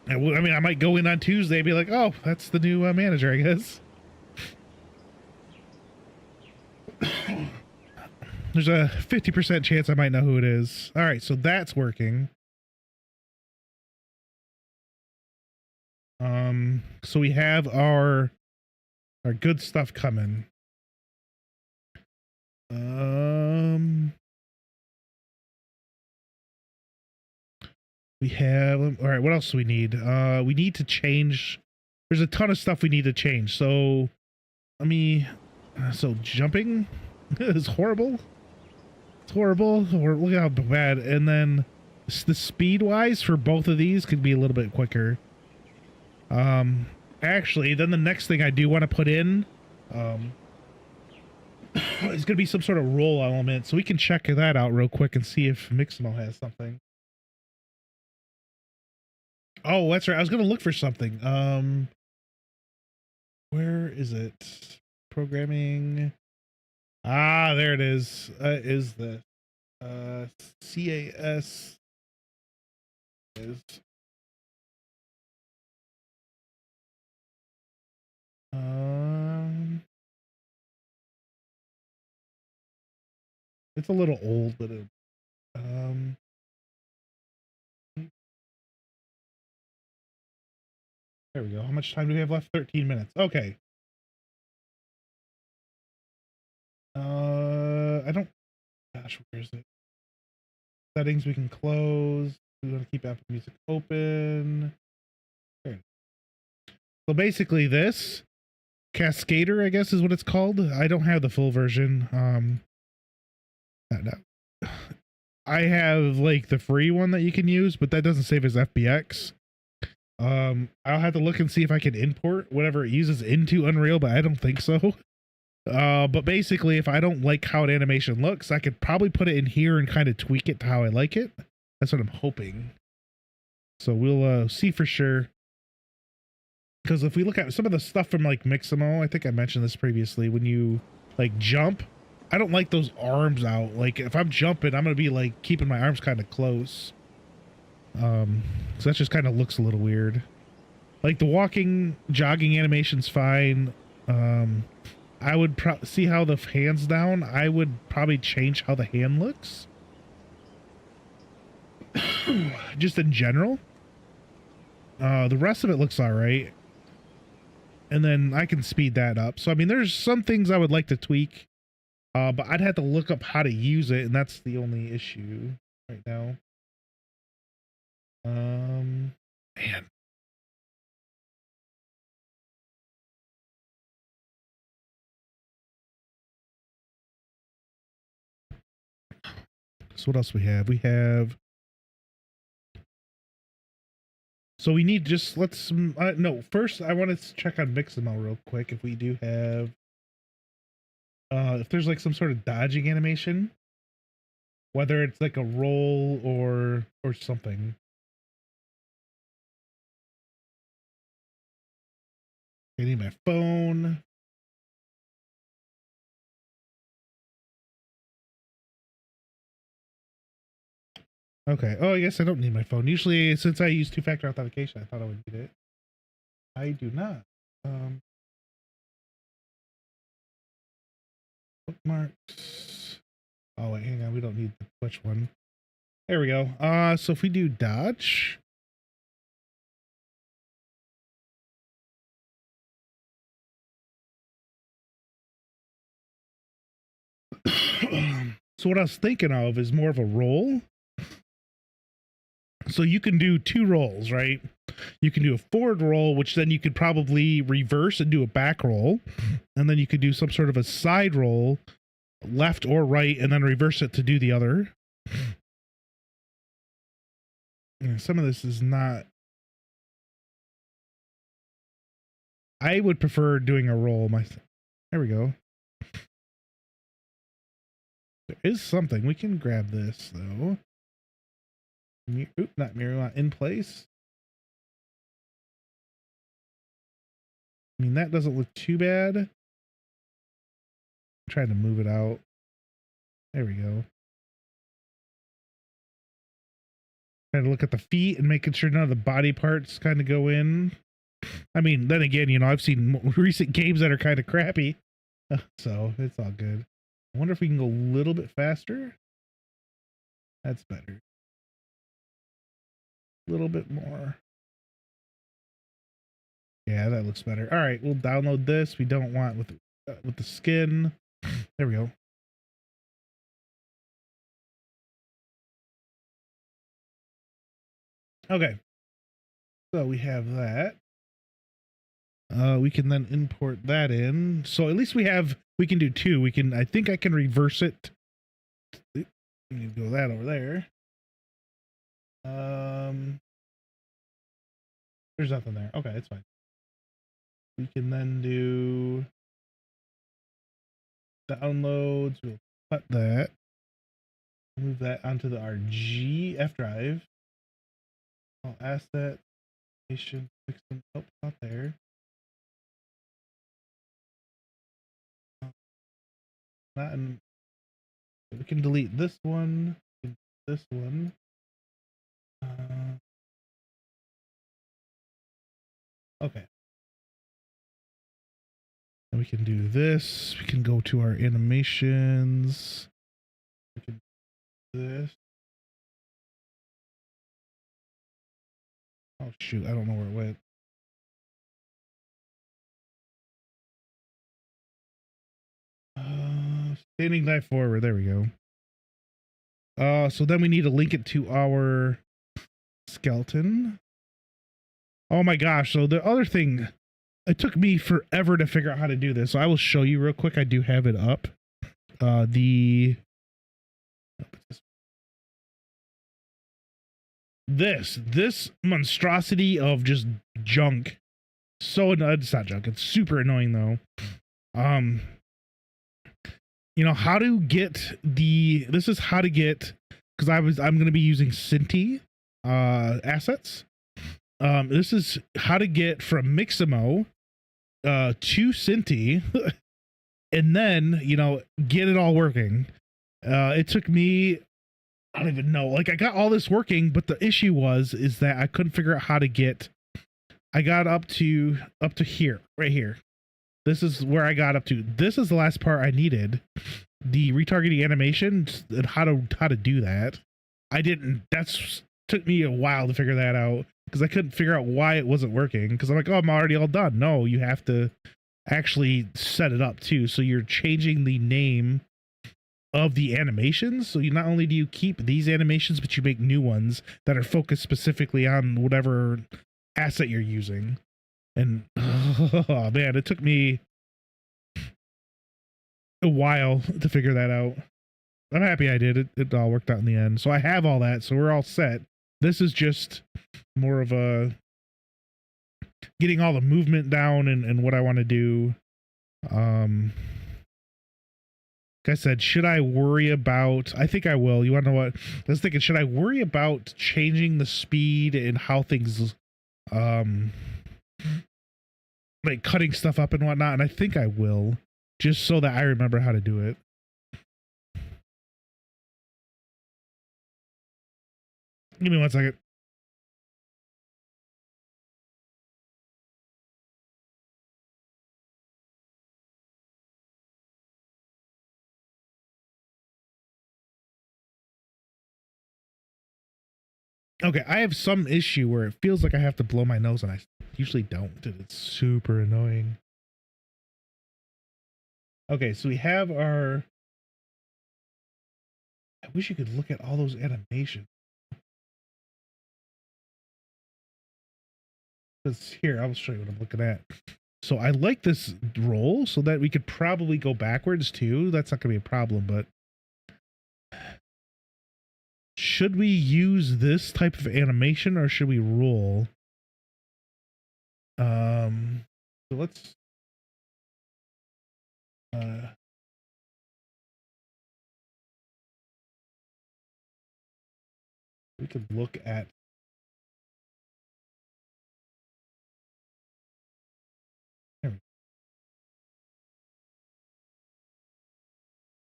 I mean, I might go in on Tuesday and be like, oh, that's the new manager, I guess. There's a 50% chance I might know who it is. All right, so that's working. So we have our good stuff coming. We have, all right, what else do we need? We need to change. There's a ton of stuff we need to change. So let me, so jumping is horrible. It's horrible. Look how bad. And then the speed wise for both of these could be a little bit quicker. Actually, then the next thing I do want to put in, is going to be some sort of roll element. So we can check that out real quick and see if Mixamo has something. Oh, that's right. I was going to look for something. Where is it? Programming. Ah, there it is. Is the CAS is it's a little old, but it, there we go. How much time do we have left? 13 minutes. Okay. I don't, gosh, where is it? Settings we can close. We want to keep Apple Music open. There. So basically this Cascader, I guess is what it's called. I don't have the full version. I have like the free one that you can use, but that doesn't save as FBX. I'll have to look and see if I can import whatever it uses into Unreal, but I don't think so. But basically, if I don't like how an animation looks, I could probably put it in here and kind of tweak it to how I like it. That's what I'm hoping. So we'll see for sure. Because if we look at some of the stuff from like Mixamo, I think I mentioned this previously, when you like jump, I don't like those arms out. Like if I'm jumping, I'm gonna be like keeping my arms kind of close. So that just kind of looks a little weird. Like the walking, jogging animation's fine. I would see how the hands down. I would probably change how the hand looks. Just in general. The rest of it looks all right. And then I can speed that up. So, I mean, there's some things I would like to tweak. But I'd have to look up how to use it. And that's the only issue right now. Man. So what else we have? We have. So we need just no, first I want to check on Mixamo real quick if we do have if there's like some sort of dodging animation, whether it's like a roll or something. I need my phone. Okay. Oh, I guess I don't need my phone. Usually, since I use two-factor authentication, I thought I would need it. I do not. Bookmarks. Oh wait, hang on. We don't need the Twitch one. There we go. So if we do dodge. So what I was thinking of is more of a roll. So you can do two rolls, right? You can do a forward roll, which then you could probably reverse and do a back roll. And then you could do some sort of a side roll, left or right, and then reverse it to do the other. And some of this is not. I would prefer doing a roll. There we go. There is something. We can grab this, though. Not mirror, in place. I mean, that doesn't look too bad. I'm trying to move it out. There we go. Trying to look at the feet and making sure none of the body parts kind of go in. I mean, then again, you know, I've seen recent games that are kind of crappy. So it's all good. I wonder if we can go a little bit faster. That's better. A little bit more. Yeah, that looks better. All right, we'll download this. We don't want with the skin. There we go. Okay. So we have that. We can then import that in. So at least we can do two. I think I can reverse it. Let me go that over there. There's nothing there. Okay, it's fine. We can then do downloads. We'll cut that. Move that onto the F drive. All asset. Fix them. Oh, not there. Not in. We can delete this one. This one. Okay. And we can do this. We can go to our animations. We can do this. Oh shoot, I don't know where it went. Standing knife forward. There we go. So then we need to link it to our skeleton. Oh my gosh. So the other thing, it took me forever to figure out how to do this. So I will show you real quick. I do have it up. This monstrosity of just junk. So it's not junk. It's super annoying though. You know how to get this is how to get, because I'm going to be using Cinti assets. This is how to get from Mixamo to Cinti, and then get it all working. It took me, I don't even know. Like, I got all this working, but the issue is that I couldn't figure out how to get. I got up to here, right here. This is where I got up to. This is the last part I needed. The retargeting animation and how to do that. I didn't. That's took me a while to figure that out because I couldn't figure out why it wasn't working. Because I'm like, oh, I'm already all done. No, you have to actually set it up too. So you're changing the name of the animations. So you not only do you keep these animations, but you make new ones that are focused specifically on whatever asset you're using. And oh man, it took me a while to figure that out. I'm happy I did it. It all worked out in the end. So I have all that. So we're all set. This is just more of a getting all the movement down and what I want to do. Like I said, should I worry about, I think I will. You want to know what? I was thinking, should I worry about changing the speed and how things, like cutting stuff up and whatnot? And I think I will, just so that I remember how to do it. Give me 1 second. Okay, I have some issue where it feels like I have to blow my nose, and I usually don't, and it's super annoying. Okay, so we have our... I wish you could look at all those animations. Because here, I'll show you what I'm looking at. So I like this roll so that we could probably go backwards too. That's not going to be a problem, but should we use this type of animation or should we roll? So let's we could look at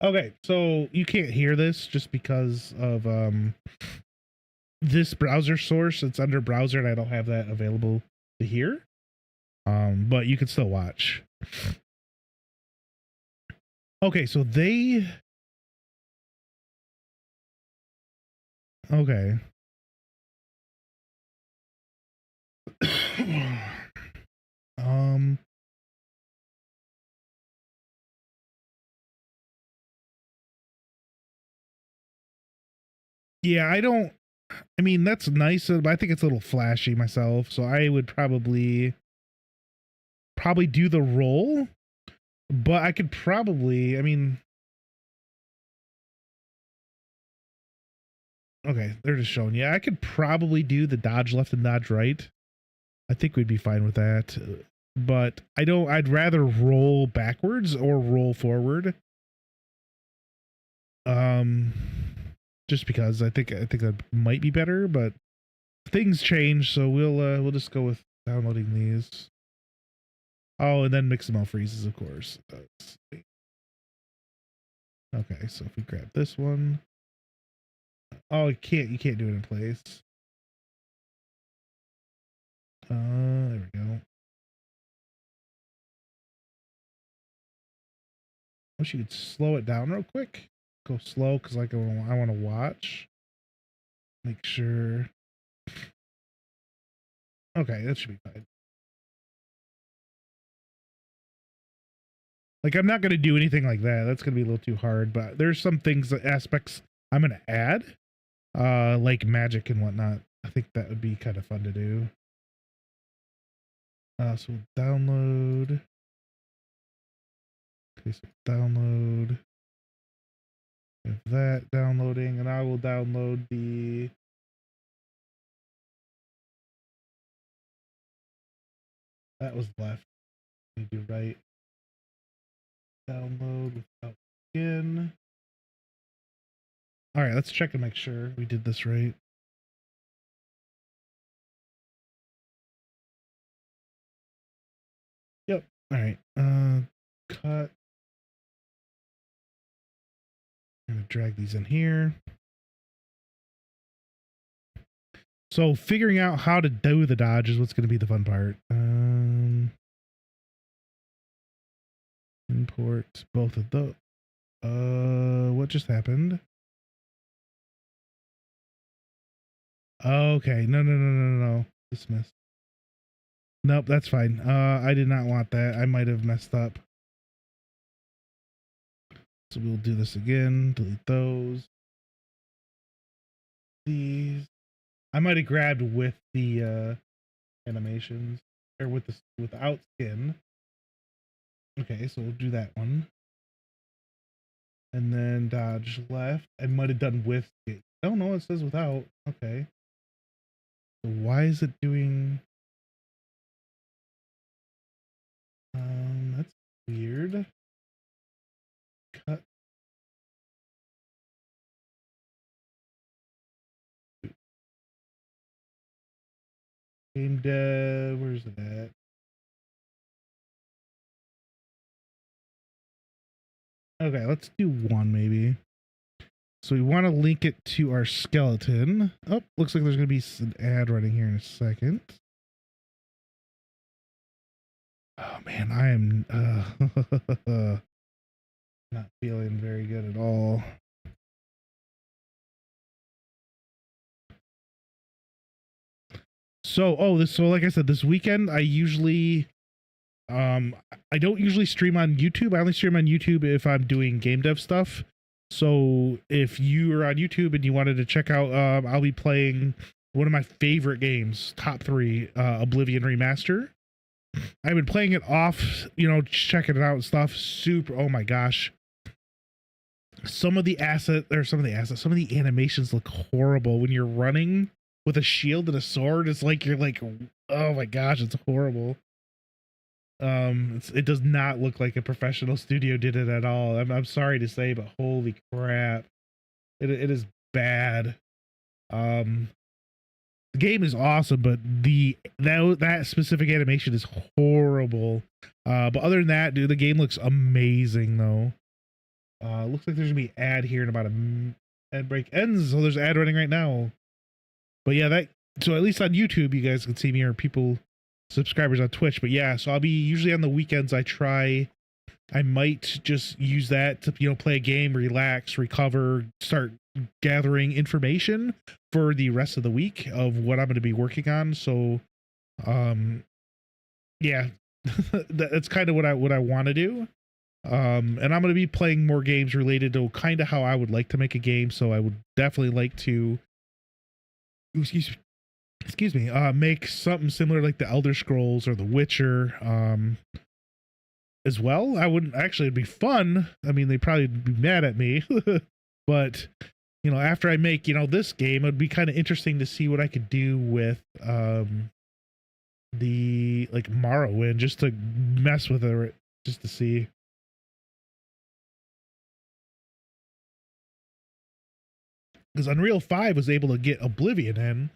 okay, so you can't hear this just because of this browser source. It's under browser and I don't have that available to hear. But you can still watch. Okay, so they okay. Yeah, I mean, that's nice, but I think it's a little flashy myself, so I would probably do the roll, but I could probably, I mean, okay, they're just showing. Yeah, I could probably do the dodge left and dodge right. I think we'd be fine with that, but I'd rather roll backwards or roll forward. Just because I think that might be better, but things change, so we'll just go with downloading these. Oh, and then Mixamo freezes, of course. Okay, so if we grab this one, oh, you can't do it in place. There we go. I wish you could slow it down real quick. Go slow because like I want to watch. Make sure. Okay, that should be fine. Like, I'm not going to do anything like that. That's going to be a little too hard, but there's some things, aspects I'm going to add, like magic and whatnot. I think that would be kind of fun to do. So we'll download. Okay, so download. Have that downloading, and I will download the... That was left. Let me do right. Download without skin. All right, let's check and make sure we did this right. All right. Cut. I'm gonna drag these in here. So figuring out how to do the dodge is what's going to be the fun part. Import both of those. What just happened? Okay, no. Dismiss. Nope, that's fine. I did not want that. I might have messed up. So we'll do this again. Delete those. These. I might have grabbed with the animations or with the without skin. Okay, so we'll do that one. And then dodge left. I might have done with skin. Oh no, it says without. Okay. So why is it doing? That's weird. Cut. Game dev, where's it at? Okay, let's do one maybe. So we want to link it to our skeleton. Oh, looks like there's going to be an ad running here in a second. Oh man, I am not feeling very good at all. So, so like I said, this weekend I usually I don't usually stream on YouTube. I only stream on YouTube if I'm doing game dev stuff. So if you are on YouTube and you wanted to check out, I'll be playing one of my favorite games, top 3, Oblivion Remaster. I've been playing it off, checking it out and stuff. Super, oh my gosh. Some of the animations look horrible when you're running with a shield and a sword. It's like you're like, oh my gosh, it's horrible. It does not look like a professional studio did it at all. I'm sorry to say, but holy crap, it is bad. The game is awesome, but that specific animation is horrible. But other than that, dude, the game looks amazing though. Looks like there's gonna be an ad here in about ad break ends. So there's an ad running right now. But yeah, so at least on YouTube, you guys can see me, or people subscribers on Twitch. But yeah, so I'll be usually on the weekends. I might just use that to play a game, relax, recover, start gathering information for the rest of the week of what I'm going to be working on. So yeah, that's kind of what I want to do. And I'm going to be playing more games related to kind of how I would like to make a game. So I would definitely like to excuse me, make something similar like the Elder Scrolls or the Witcher as well. It'd be fun. I mean, they'd probably be mad at me, but after I make, this game, it'd be kind of interesting to see what I could do with the like Morrowind, just to mess with it, just to see. Because Unreal 5 was able to get Oblivion in,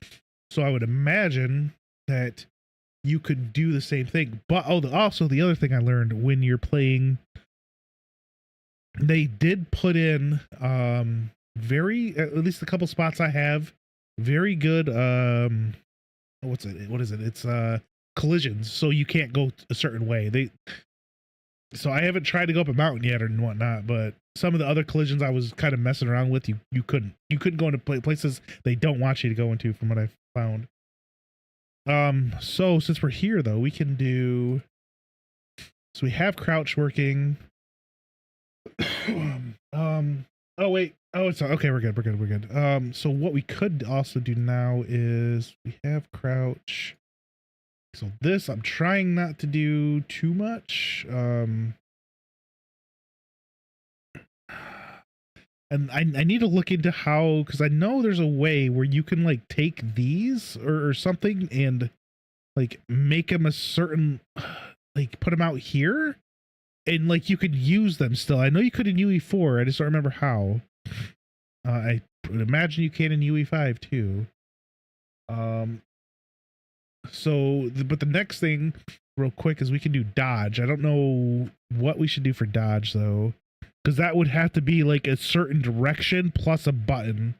so I would imagine that you could do the same thing. But also the other thing I learned when you're playing, they did put in at least a couple spots I have, very good what is it? It's collisions, so you can't go a certain way. So I haven't tried to go up a mountain yet or whatnot, but some of the other collisions I was kind of messing around with, you couldn't go into places they don't want you to go into, from what I found. So since we're here though, we can do, so we have crouch working. Oh wait, it's okay, we're good. So what we could also do now is we have crouch. So this, I'm trying not to do too much. And I need to look into how, because I know there's a way where you can like take these or something and like make them a certain, like put them out here and like you could use them still. I know you could in UE4. I just don't remember how. I would imagine you can in UE5 too. But the next thing real quick is we can do dodge. I don't know what we should do for dodge though, because that would have to be like a certain direction plus a button.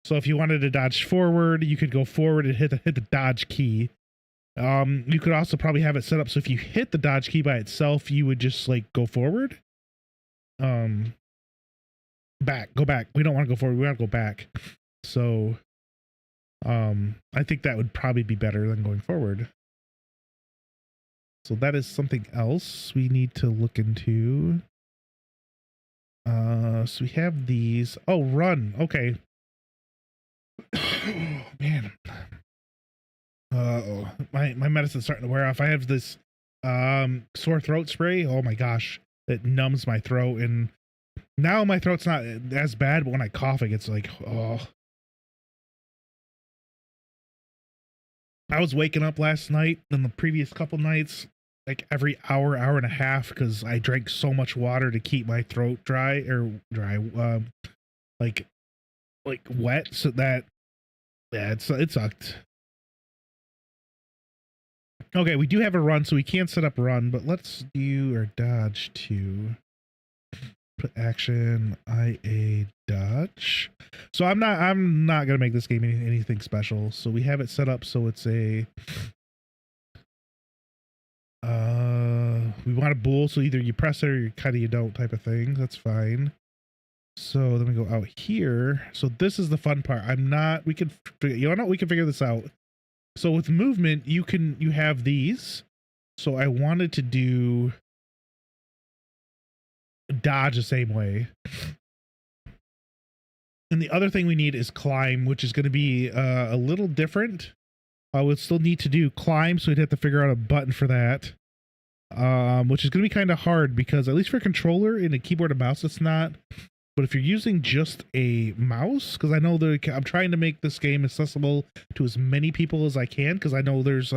So if you wanted to dodge forward, you could go forward and hit the dodge key. You could also probably have it set up so if you hit the dodge key by itself, you would just like go forward. Go back. We don't want to go forward. We want to go back. So I think that would probably be better than going forward. So that is something else we need to look into. So we have these. Oh, run. Okay. Oh, man. My medicine's starting to wear off. I have this sore throat spray. Oh my gosh. It numbs my throat, and now my throat's not as bad, but when I cough it gets like, oh. I was waking up last night and the previous couple nights like every hour and a half because I drank so much water to keep my throat dry, like wet, so that it sucked. Okay, we do have a run, so we can set up run, but let's do our dodge too. Put action, IA dodge. So I'm not gonna make this game anything special. So we have it set up so it's a we want a bool, so either you press it or you don't type of thing. That's fine. So then we go out here. So this is the fun part. We can figure this out. So with movement, you have these. So I wanted to do dodge the same way. And the other thing we need is climb, which is going to be a little different. I would still need to do climb, so we'd have to figure out a button for that. Which is going to be kind of hard because at least for a controller and a keyboard and mouse, it's not. But if you're using just a mouse, because I know I'm trying to make this game accessible to as many people as I can, because I know there's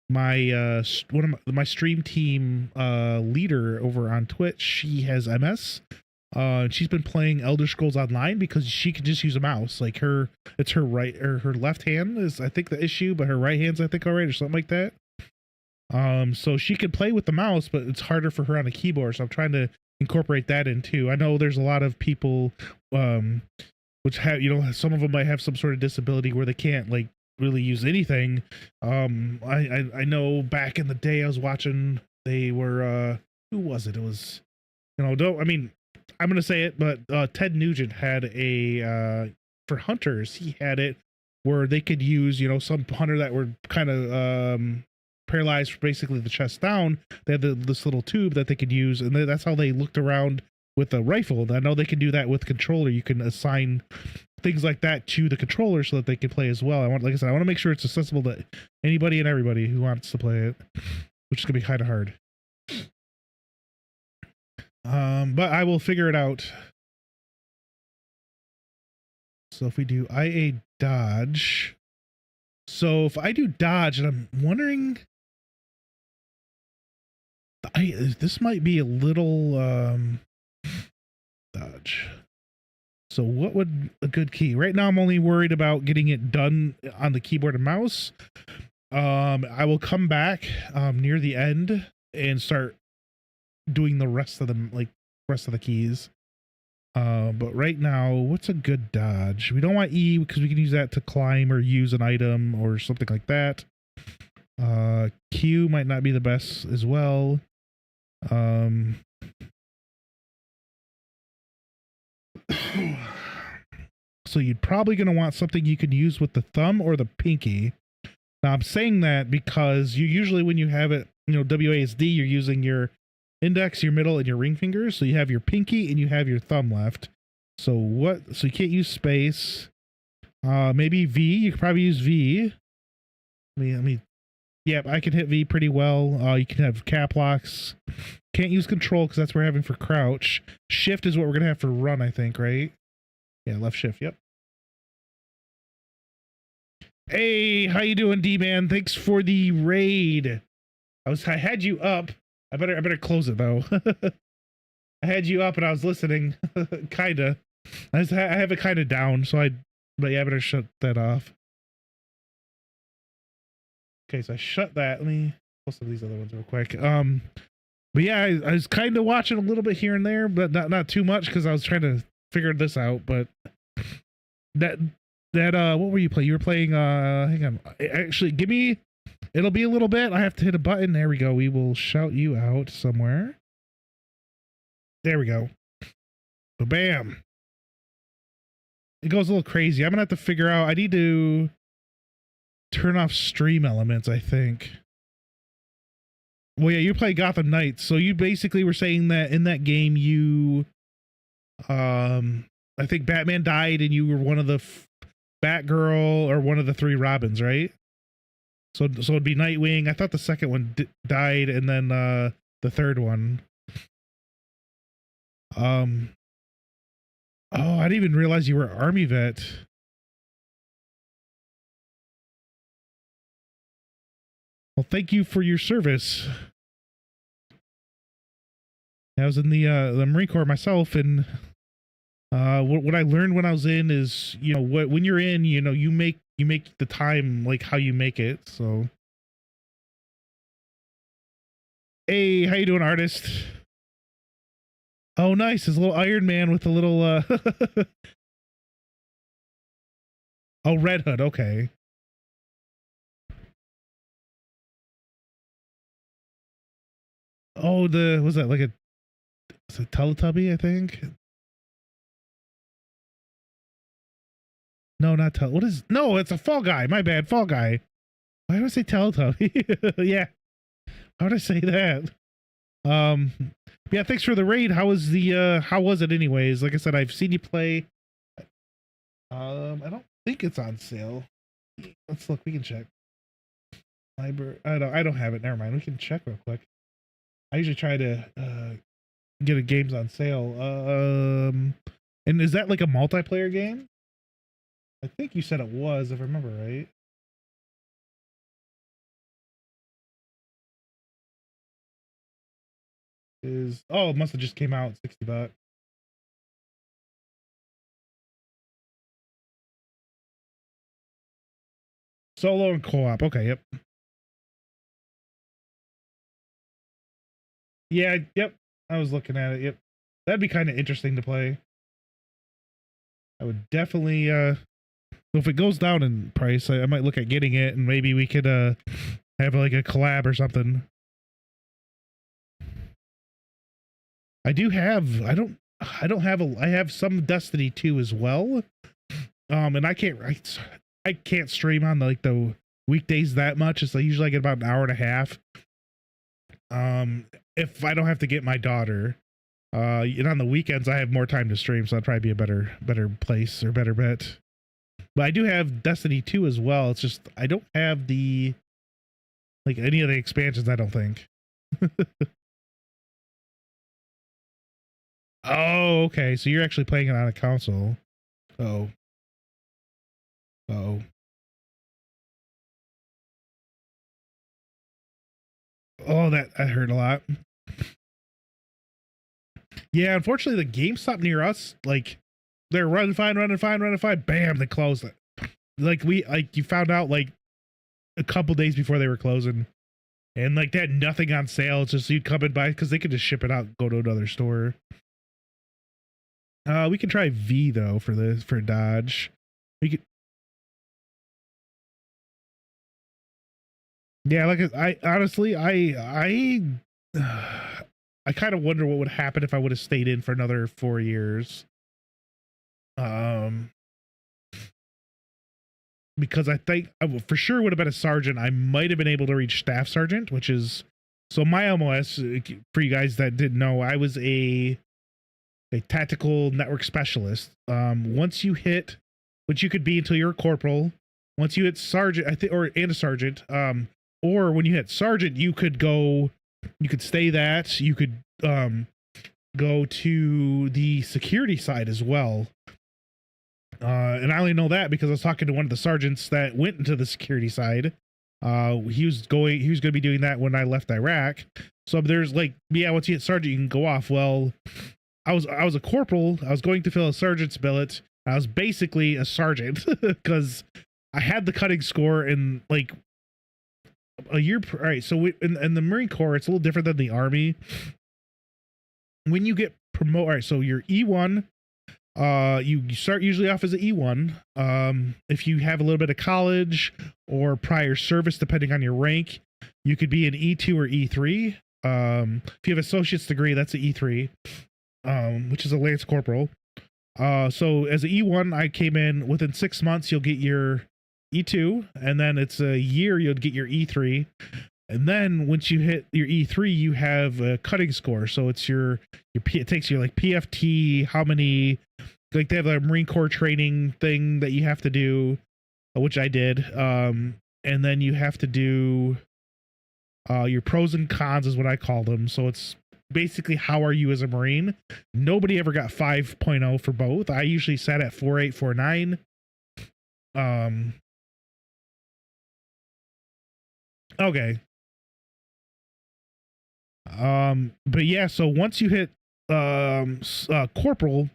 my one of my stream team leader over on Twitch. She has MS. She's been playing Elder Scrolls Online because she can just use a mouse. Like it's her right or her left hand is I think the issue, but her right hand's I think alright or something like that. So she can play with the mouse, but it's harder for her on a keyboard. So I'm trying to incorporate that in too. I know there's a lot of people which have, some of them might have some sort of disability where they can't like really use anything. I know back in the day I was watching, they were who was it? It was I'm gonna say it, but Ted Nugent had for hunters, he had it where they could use, some hunter that were kind of paralyzed basically the chest down. They had this little tube that they could use, and that's how they looked around with a rifle. I know they can do that with controller. You can assign things like that to the controller so that they can play as well. Like I said, I want to make sure it's accessible to anybody and everybody who wants to play it, which is gonna be kind of hard. But I will figure it out. So if we do IA dodge, so if I do dodge, and I'm wondering, this might be a little dodge. So what would a good key? Right now I'm only worried about getting it done on the keyboard and mouse. I will come back near the end and start doing the rest of the keys. But right now, what's a good dodge? We don't want E because we can use that to climb or use an item or something like that. Q might not be the best as well. So you're probably going to want something you can use with the thumb or the pinky. Now I'm saying that because you usually, when you have it, WASD, you're using your index, your middle, and your ring fingers. So you have your pinky and you have your thumb left. So you can't use space. Maybe V. You could probably use V. Yeah, I can hit V pretty well. You can have cap locks. Can't use control because that's what we're having for crouch. Shift is what we're gonna have for run, I think, right? Yeah, left shift. Yep. Hey, how you doing, D-Man? Thanks for the raid. I had you up. I better close it though. I had you up and I was listening, kinda. I have it kind of down, but yeah, I better shut that off. Okay, so I shut that. post some of these other ones real quick. But yeah, I was kind of watching a little bit here and there, but not too much because I was trying to figure this out. But that what were you playing? You were playing hang on. Actually, give me. It'll be a little bit. I have to hit a button. There we go. We will shout you out somewhere. There we go. So bam. It goes a little crazy. I'm gonna have to figure out. I need to turn off stream elements, I think. Well, yeah, you play Gotham Knights, so you basically were saying that in that game you, I think Batman died and you were one of the Batgirl or one of the 3 Robins, right? So it'd be Nightwing. I thought the second one died, and then the third one. Oh, I didn't even realize you were an Army vet. Well, thank you for your service. I was in the Marine Corps myself, and what I learned when I was in is, you know, when you're in, you know, you make the time like how you make it. So, hey, how you doing, artist? Oh, nice. His little Iron Man with a little oh, Red Hood. Okay. Oh, was that like a Teletubby, I think? No, not what is, no, it's a Fall Guy. My bad, Fall Guy. Why would I say Teletubby? Yeah. How would I say that? Yeah, thanks for the raid. How was it anyways? Like I said, I've seen you play. I don't think it's on sale. Let's look, we can check. Library. I don't have it. Never mind. We can check real quick. I usually try to get a games on sale. And is that like a multiplayer game? I think you said it was, if I remember right. Oh, it must have just came out, $60. Solo and co-op. Okay, yep. Yeah, yep. I was looking at it. Yep. That'd be kind of interesting to play. I would definitely if it goes down in price, I might look at getting it, and maybe we could have like a collab or something. I have some Destiny 2 as well. And I can't stream on the weekdays that much. It's like usually I get about an hour and a half. If I don't have to get my daughter. And on the weekends I have more time to stream, so that'd probably be a better place or better bet. But I do have Destiny 2 as well. It's just I don't have any of the expansions, I don't think. Oh, okay. So you're actually playing it on a console. Oh. Oh. Oh, that hurt a lot. Yeah, unfortunately, the GameStop near us, like, they're running fine. Bam, they closed it. You found out like a couple days before they were closing, and like they had nothing on sale. It's just you'd come and buy because they could just ship it out, go to another store. We can try V though for Dodge. We could. Yeah, like I honestly, I kind of wonder what would happen if I would have stayed in for another 4 years. Because I think I for sure would have been a sergeant. I might have been able to reach staff sergeant, which is so my MOS. For you guys that didn't know, I was a tactical network specialist. Once you could be until you're a corporal. Once you hit sergeant, I think, and a sergeant. Or when you hit sergeant, you could stay that. You could go to the security side as well. And I only know that because I was talking to one of the sergeants that went into the security side. He was going to be doing that when I left Iraq. So there's once you hit sergeant, you can go off. Well, I was a corporal. I was going to fill a sergeant's billet. I was basically a sergeant because I had the cutting score, and a year. All right. So in the Marine Corps, it's a little different than the Army. When you get promoted, all right. So you're E1. You start usually off as an E1. If you have a little bit of college or prior service, depending on your rank, you could be an E2 or E3. If you have associate's degree, that's an E3, which is a lance corporal. So as an E1, I came in within 6 months, you'll get your E2, and then it's a year, you'll get your E3. And then once you hit your E3, you have a cutting score. So it's it takes you like PFT, how many, like they have a Marine Corps training thing that you have to do, which I did. And then you have to do your pros and cons is what I call them. So it's basically how are you as a Marine. Nobody ever got 5.0 for both. I usually sat at 4.8, 4.9. Okay. But yeah, so once you hit corporal,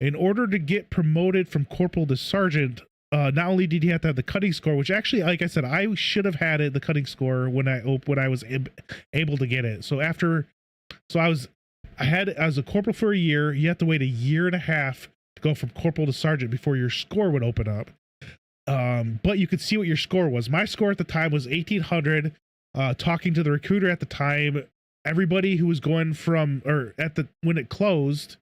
in order to get promoted from corporal to sergeant, not only did you have to have the cutting score, which actually, like I said, I should have had the cutting score when I was able to get it. So I was a corporal for a year. You have to wait a year and a half to go from corporal to sergeant before your score would open up. But you could see what your score was. My score at the time was 1800. Talking to the recruiter at the time, everybody who was going from, or when it closed,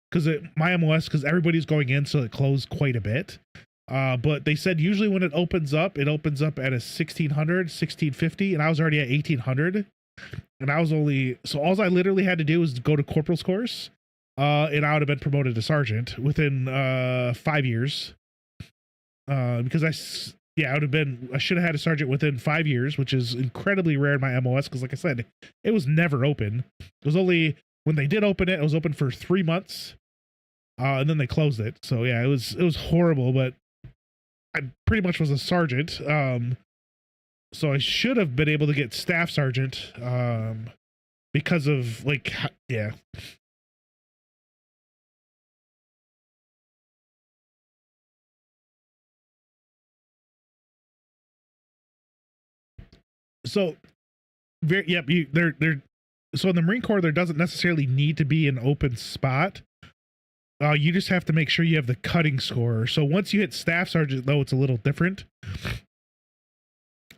because my MOS, because everybody's going in, so it closed quite a bit. But they said usually when it opens up at a 1600, 1650, and I was already at 1800. And I was so all I literally had to do was go to corporal's course, and I would have been promoted to sergeant within 5 years. Because I should have had a sergeant within 5 years, which is incredibly rare in my MOS. Because like I said, it was never open. It was only when they did open it, it was open for 3 months, and then they closed it. So yeah, it was horrible. But I pretty much was a sergeant. So I should have been able to get staff sergeant, because of yeah. So, yep. So in the Marine Corps, there doesn't necessarily need to be an open spot. You just have to make sure you have the cutting score. So once you hit staff sergeant, though, it's a little different.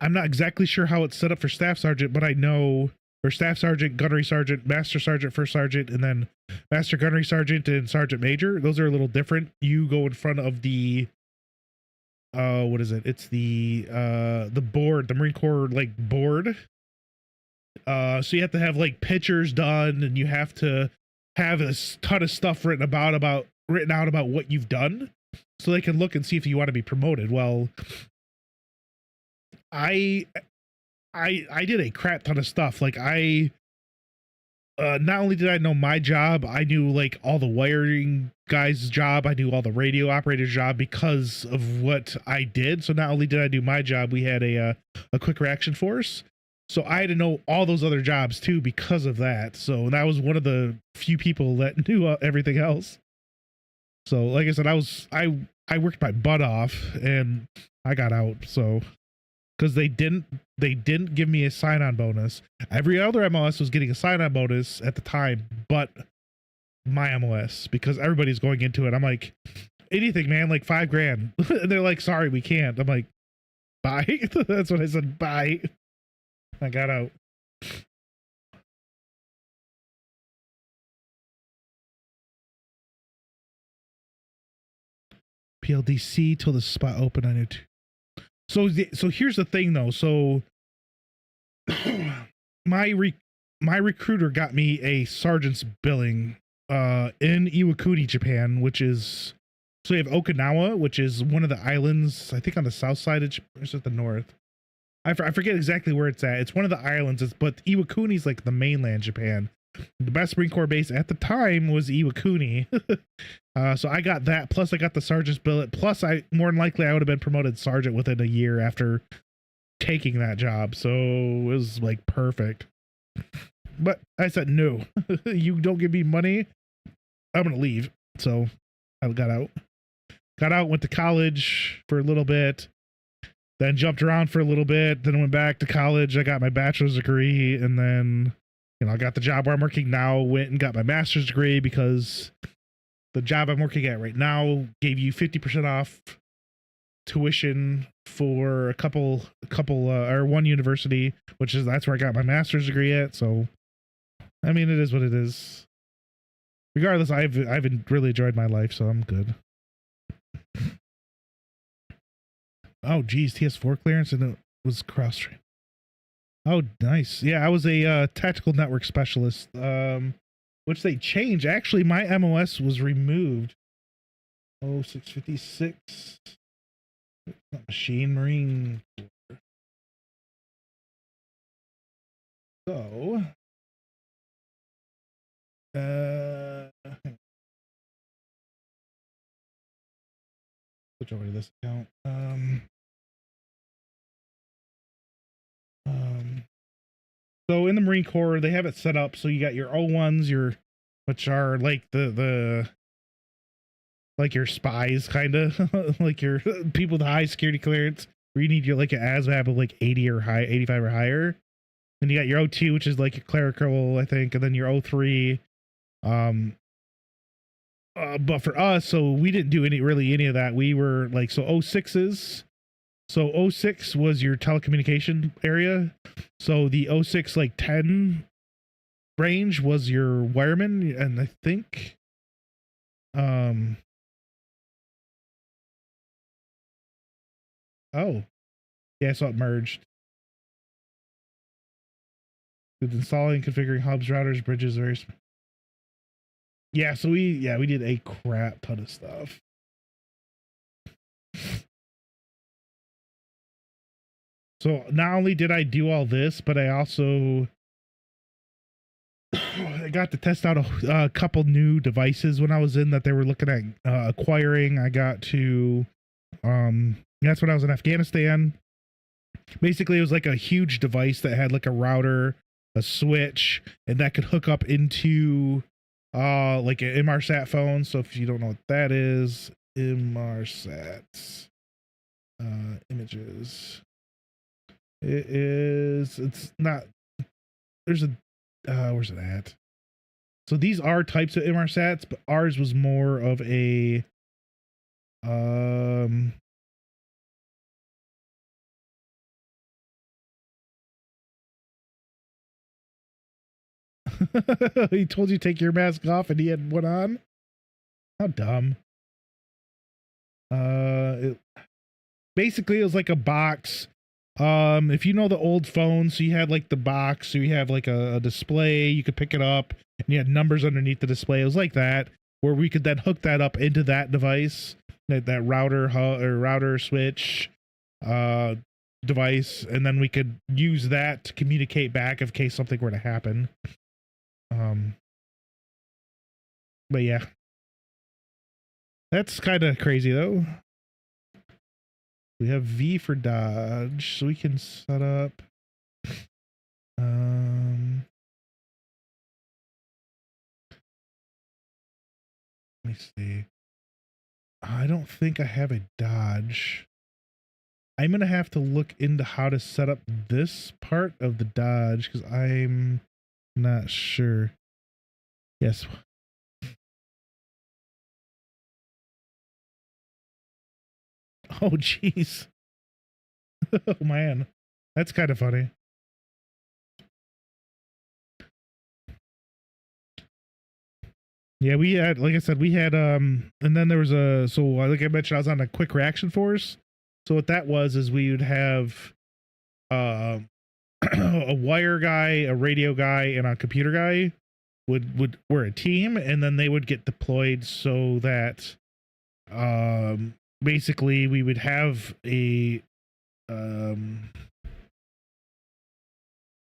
I'm not exactly sure how it's set up for staff sergeant, but I know for staff sergeant, gunnery sergeant, master sergeant, first sergeant, and then master gunnery sergeant and sergeant major. Those are a little different. You go in front of the what is it? It's the board, the Marine Corps board. So you have to have pictures done, and you have to have a ton of stuff written out about what you've done, so they can look and see if you want to be promoted. Well, I did a crap ton of stuff. Not only did I know my job, I knew all the wiring guys' job, I knew all the radio operators' job because of what I did. So not only did I do my job, we had a quick reaction force. So I had to know all those other jobs too because of that. So that was one of the few people that knew everything else. So like I said, I worked my butt off and I got out. So because they didn't give me a sign-on bonus. Every other MOS was getting a sign-on bonus at the time, but my MOS, because everybody's going into it. I'm like, anything, man, $5,000. And they're like, sorry, we can't. I'm like, bye. That's what I said, bye. I got out. PLDC till the spot open. I knew too. So here's the thing though. So my recruiter got me a sergeant's billing in Iwakuni, Japan, which is, so you have Okinawa, which is one of the islands, I think on the south side of Japan, or is it the north? I forget exactly where it's at. It's one of the islands, but Iwakuni's the mainland Japan. The best Marine Corps base at the time was Iwakuni. So I got that, plus I got the sergeant's billet, plus more than likely I would have been promoted sergeant within a year after taking that job. So it was perfect. But I said, no, you don't give me money, I'm gonna leave. So I got out, went to college for a little bit, then jumped around for a little bit, then went back to college. I got my bachelor's degree, and then, you know, I got the job where I'm working now, went and got my master's degree because the job I'm working at right now gave you 50% off tuition for a couple or one university, that's where I got my master's degree at. So, I mean, it is what it is. Regardless, I've really enjoyed my life, so I'm good. Oh, geez, TS4 clearance, and it was cross-trained. Oh, nice. Yeah, I was a tactical network specialist, which they changed. Actually, my MOS was removed. Oh, 656. Machine Marine Corps. So, switch over to this account. So in the Marine Corps, they have it set up so you got your O1s, which are like the like your spies, kind of like your people with high security clearance, where you need your like an ASVAB of like 80 or high, 85 or higher. And you got your O2, which is like your clerical, I think, and then your O3. But for us, so we didn't do any of that. We were like, so O6s. So O6 was your telecommunication area. So the O6 like 10 range was your wireman, and I think oh yeah, so it merged. With installing, configuring hubs, routers, bridges, various. Yeah, so we did a crap ton of stuff. So not only did I do all this, but I also I got to test out a couple new devices when I was in that they were looking at acquiring. I got to that's when I was in Afghanistan. Basically, it was like a huge device that had like a router, a switch, and that could hook up into like an Inmarsat phone. So if you don't know what that is, Inmarsat images. It's not, there's a where's it at? So these are types of Inmarsats, but ours was more of a he told you to take your mask off and he had one on. How dumb. Basically it was like a box. If you know the old phones, so you had like the box, so you have like a display, you could pick it up and you had numbers underneath the display. It was like that, where we could then hook that up into that device, that router or router switch device, and then we could use that to communicate back in case something were to happen. But yeah, that's kind of crazy though. We have V for dodge, so we can set up. Let me see. I don't think I have a dodge. I'm gonna have to look into how to set up this part of the dodge because I'm not sure. Yes. Oh, jeez. Oh, man. That's kind of funny. Yeah, we had, like I said, we had, and then there was so like I mentioned, I was on a quick reaction force. So what that was is we would have, a wire guy, a radio guy, and a computer guy were a team, and then they would get deployed so that, basically we would have a, I'm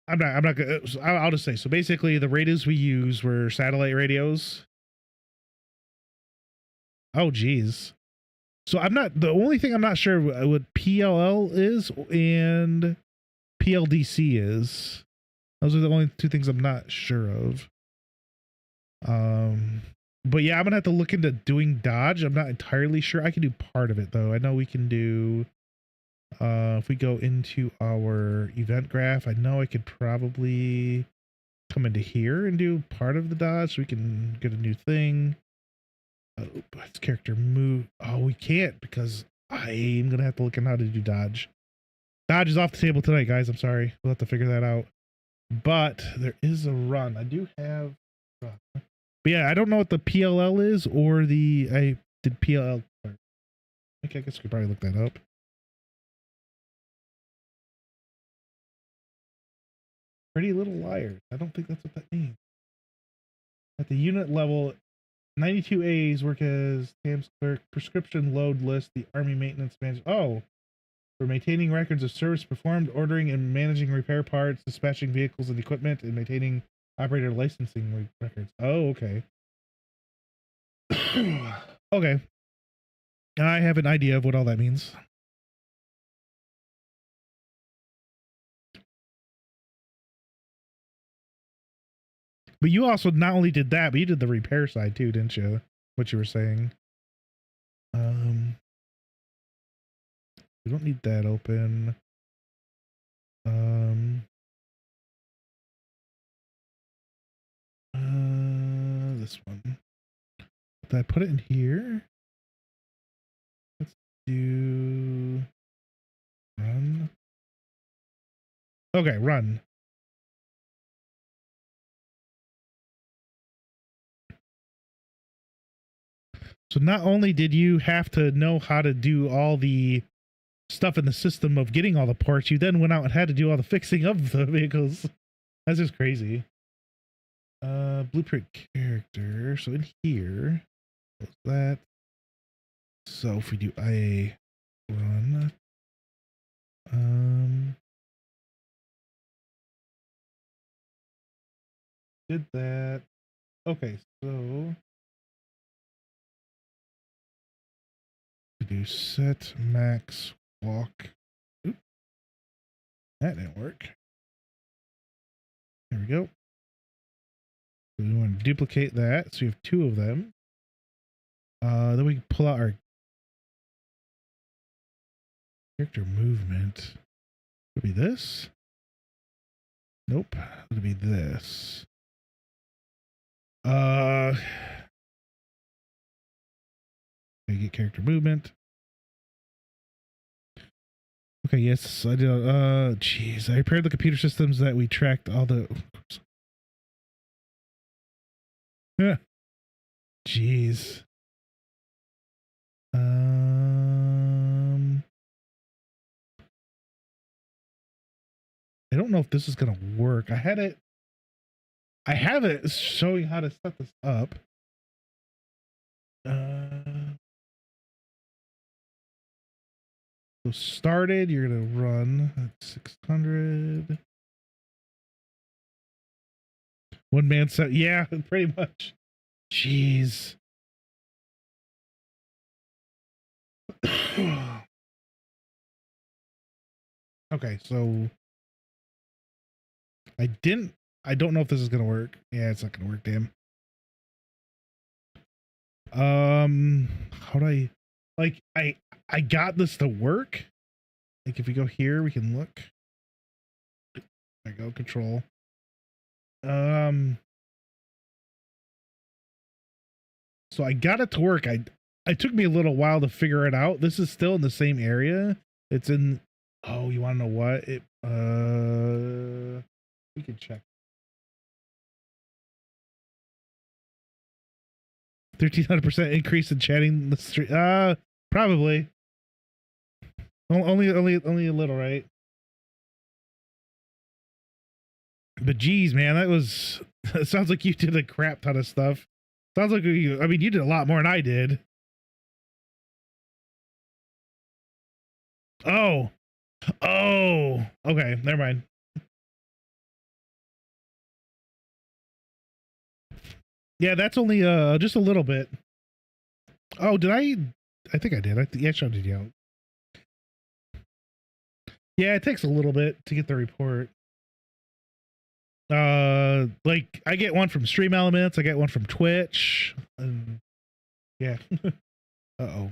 not gonna, I'll just say, so basically the radios we use were satellite radios. Oh, geez. So the only thing I'm not sure what PLL is and PLDC is. Those are the only two things I'm not sure of. But yeah, I'm gonna have to look into doing dodge. I'm not entirely sure. I can do part of it though. I know we can do If we go into our event graph, I know I could probably come into here and do part of the dodge so we can get a new thing. Oh, let's character move. Oh, we can't because I'm gonna have to look at how to do dodge. Dodge is off the table tonight, guys. I'm sorry. We'll have to figure that out. But there is a run. I do have. But yeah, I don't know what the PLL is or the. I did PLL. Okay, I guess we could probably look that up. Pretty Little Liars. I don't think that's what that means. At the unit level, 92 A's work as TAMS clerk, prescription load list, the Army maintenance manager. Oh, for maintaining records of service performed, ordering and managing repair parts, dispatching vehicles and equipment, and maintaining operator licensing records. Oh, okay. Okay. I have an idea of what all that means. But you also not only did that, but you did the repair side too, didn't you? What you were saying. We don't need that open. This one. Did I put it in here? Let's do run. Okay, run. So not only did you have to know how to do all the stuff in the system of getting all the parts, you then went out and had to do all the fixing of the vehicles. That's just crazy. Blueprint character. So in here, what's that? So if we do IA run, did that. Okay, so we do set max walk. Oop. That didn't work. There we go. So we want to duplicate that. So we have two of them. Then we can pull out our character movement. Could be this. Nope. It'll be this. Get character movement. Okay, yes, I did. Jeez, I repaired the computer systems that we tracked all the. Yeah. Jeez. I don't know if this is gonna work. I have it showing how to set this up. So started, you're gonna run at 600. One man set, yeah, pretty much. Jeez. Okay, so I don't know if this is gonna work. Yeah, it's not gonna work, damn. How do I got this to work? Like if we go here, we can look. There we go, control. So I got it to work. It took me a little while to figure it out. This is still in the same area. It's in, oh, you want to know what? We can check. 1,300% increase in chatting the street. Probably. Only a little, right? But geez, man, that was. It sounds like you did a crap ton of stuff. Sounds like you. I mean, you did a lot more than I did. Oh. Oh. Okay, never mind. Yeah, that's only just a little bit. Oh, did I? I think I did. Yeah, I showed it out. Yeah, it takes a little bit to get the report. Like I get one from Stream Elements, I get one from Twitch, and yeah. Uh-oh.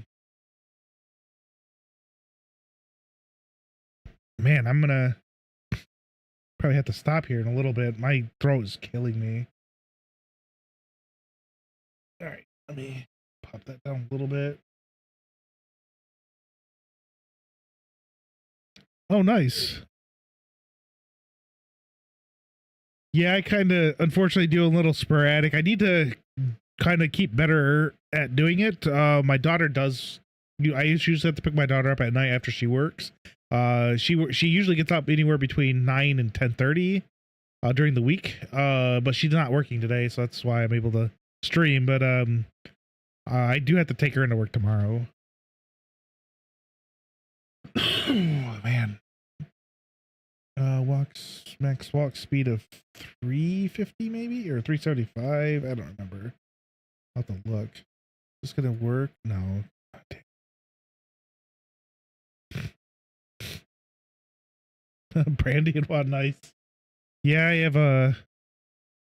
Man, I'm gonna probably have to stop here in a little bit. My throat is killing me. All right, let me pop that down a little bit. Oh, nice. Yeah, I kind of unfortunately do a little sporadic. I need to kind of keep better at doing it. My daughter does. I usually have to pick my daughter up at night after she works. She usually gets up anywhere between 9 and 10:30 during the week. But she's not working today, so that's why I'm able to stream. But I do have to take her into work tomorrow. Oh, man. Max walk speed of 350 maybe or 375. I don't remember. I'll have to look. Is this gonna work? No. Brandy and what nice. Yeah, I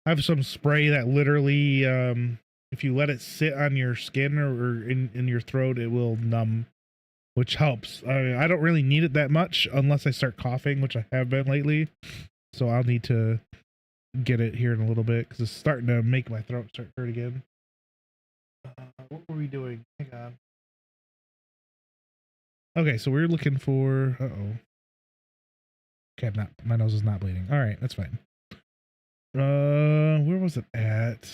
have some spray that literally if you let it sit on your skin or in your throat, it will numb, which helps. I don't really need it that much unless I start coughing, which I have been lately. So I'll need to get it here in a little bit because it's starting to make my throat start hurt again. What were we doing? Hang on. Okay, so we're looking for. Okay, my nose is not bleeding. All right, that's fine. Where was it at?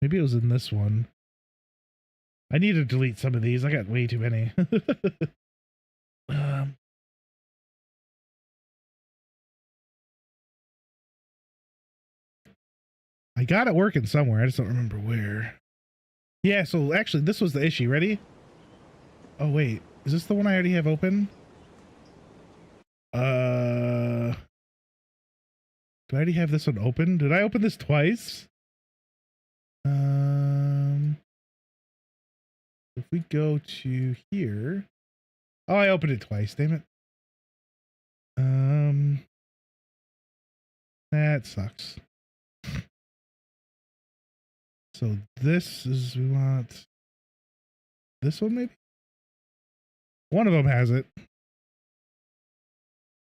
Maybe it was in this one. I need to delete some of these. I got way too many. I got it working somewhere. I just don't remember where. Yeah, so actually, this was the issue. Ready? Oh, wait. Is this the one I already have open? Do I already have this one open? Did I open this twice? If we go to here. Oh, I opened it twice. Damn it. That sucks. So this is, we want this one maybe? One of them has it.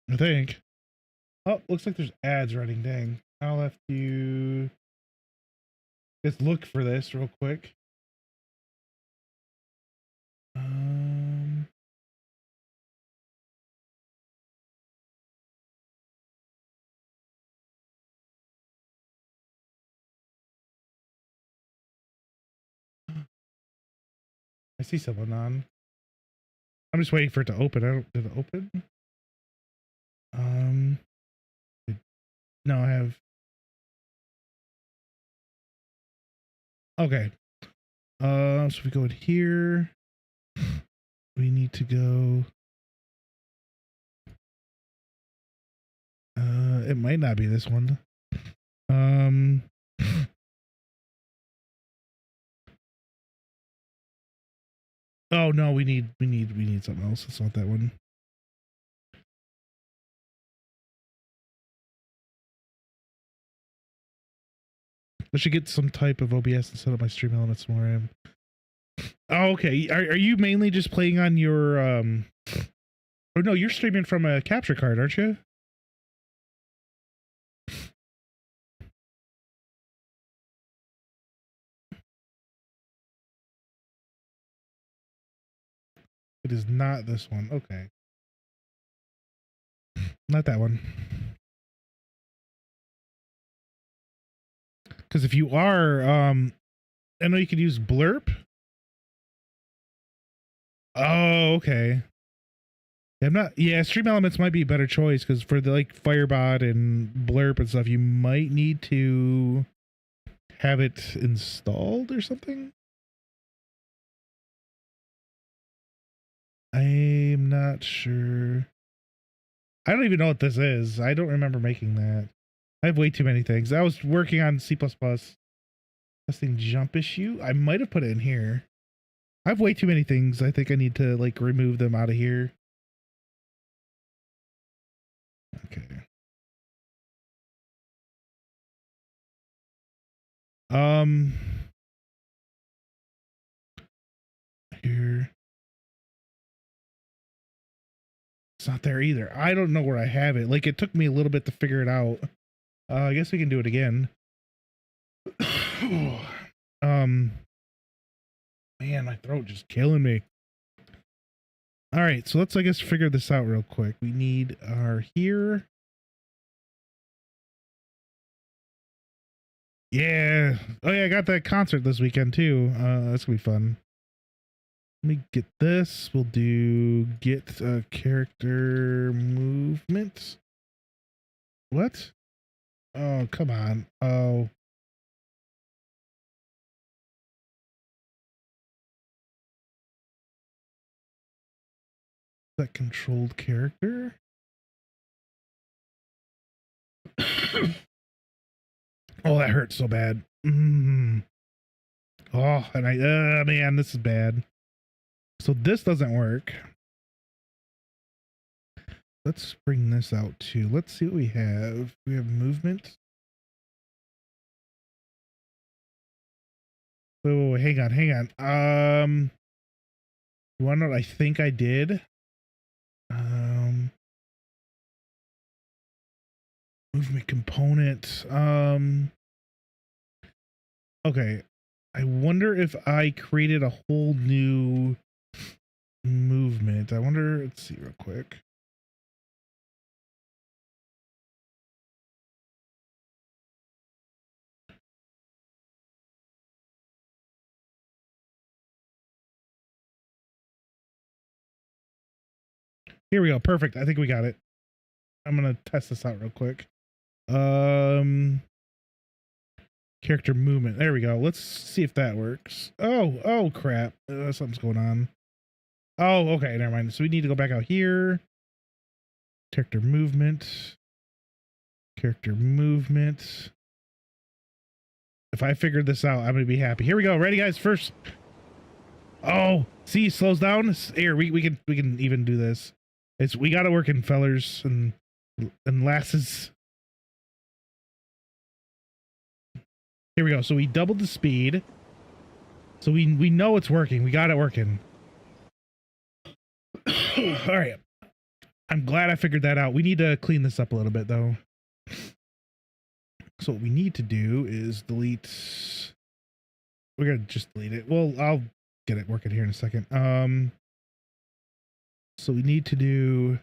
I think. Oh, looks like there's ads running. Dang. I'll have to just look for this real quick. I see someone on. I'm just waiting for it to open. Did it open? No, I have. Okay. So we go in here. We need to go. It might not be this one. Oh no, we need something else. It's not that one. I should get some type of OBS and set up my stream elements more. Oh, okay. Are you mainly just playing on your Oh no, you're streaming from a capture card, aren't you? It is not this one. Okay. Not that one. Because if you are, I know you could use Blurp. Oh, okay. I'm not. Yeah, Stream Elements might be a better choice because for the like Firebot and Blurp and stuff, you might need to have it installed or something. I'm not sure. I don't even know what this is. I don't remember making that. I have way too many things. I was working on C++. Testing jump issue. I might have put it in here. I have way too many things. I think I need to like remove them out of here. Okay. Here. not there either. I don't know where I have it. Like, it took me a little bit to figure it out. I guess we can do it again. Man, my throat just killing me. All right, so let's, I guess, figure this out real quick. We need our here. Yeah. Oh yeah, I got that concert this weekend too. That's gonna be fun. Let me get this. We'll do get character movement. What? Oh, come on. Oh. That controlled character? Oh, that hurts so bad. Oh, and man, this is bad. So this doesn't work. Let's bring this out too. Let's see what we have. We have movement. Oh, hang on. You wanna know what I think I did? Movement component. Okay. I wonder if I created a whole new movement. I wonder, let's see real quick. Here we go. Perfect. I think we got it. I'm going to test this out real quick. Character movement. There we go. Let's see if that works. Oh crap. Something's going on. Oh, okay. Never mind. So we need to go back out here. Character movement. Character movement. If I figured this out, I'm going to be happy. Here we go. Ready, guys? First. Oh, see, slows down. Here, we can even do this. We got to work in fellers and lasses. Here we go. So we doubled the speed. So we know it's working. We got it working. All right. I'm glad I figured that out. We need to clean this up a little bit though. So what we need to do is delete. We're going to just delete it. Well, I'll get it working here in a second. So we need to do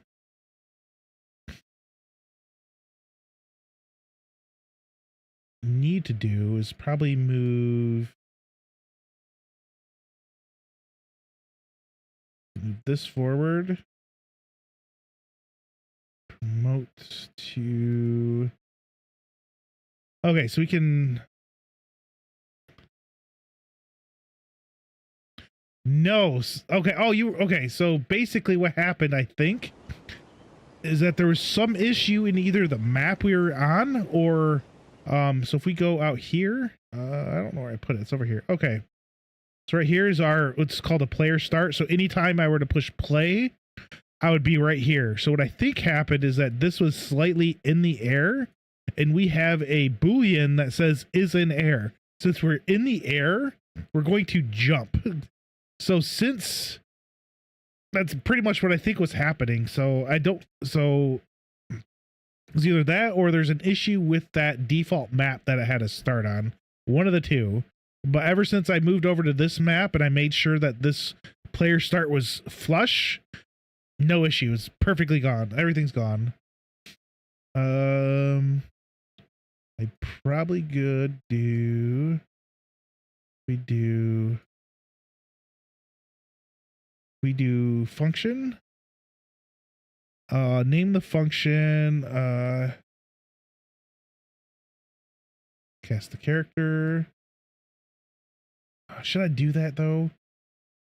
is probably move this forward, promote to, okay, so we can, no, okay, okay, so basically what happened, I think, is that there was some issue in either the map we were on or so if we go out here, I don't know where I put it. It's over here. Okay. So right here is what's called a player start. So anytime I were to push play, I would be right here. So what I think happened is that this was slightly in the air and we have a Boolean that says is in air. Since we're in the air, we're going to jump. So since that's pretty much what I think was happening. So it's either that or there's an issue with that default map that it had to start on. One of the two. But ever since I moved over to this map and I made sure that this player start was flush, no issues. Perfectly gone. Everything's gone. I probably could do... We do function. Name the function, cast the character. Should I do that though?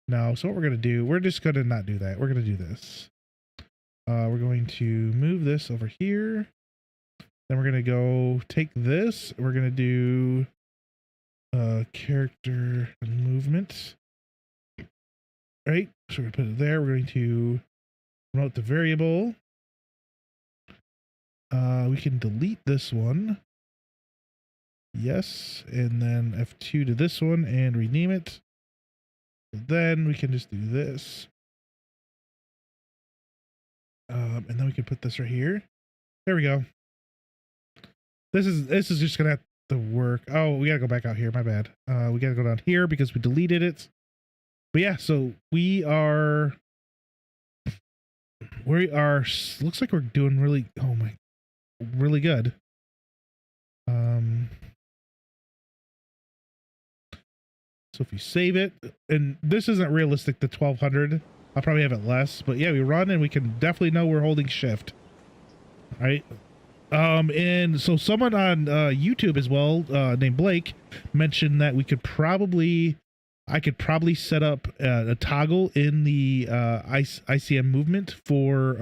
No, so what we're going to do, we're just going to not do that. We're going to do this. We're going to move this over here. Then we're going to go take this. We're going to do character and movement. Right? So we're going to put it there. We're going to promote the variable. We can delete this one. Yes. And then F2 to this one and rename it. Then we can just do this. And then we can put this right here. There we go. This is just gonna have to work. Oh, we gotta go back out here. My bad. We gotta go down here because we deleted it. But yeah, so we are. Looks like we're doing really. Oh my, really good. So if you save it, and this isn't realistic, the 1200, I'll probably have it less, but yeah, we run and we can definitely know we're holding shift. Right. And so someone on YouTube as well, named Blake, mentioned that I could probably set up a toggle in the ICM movement for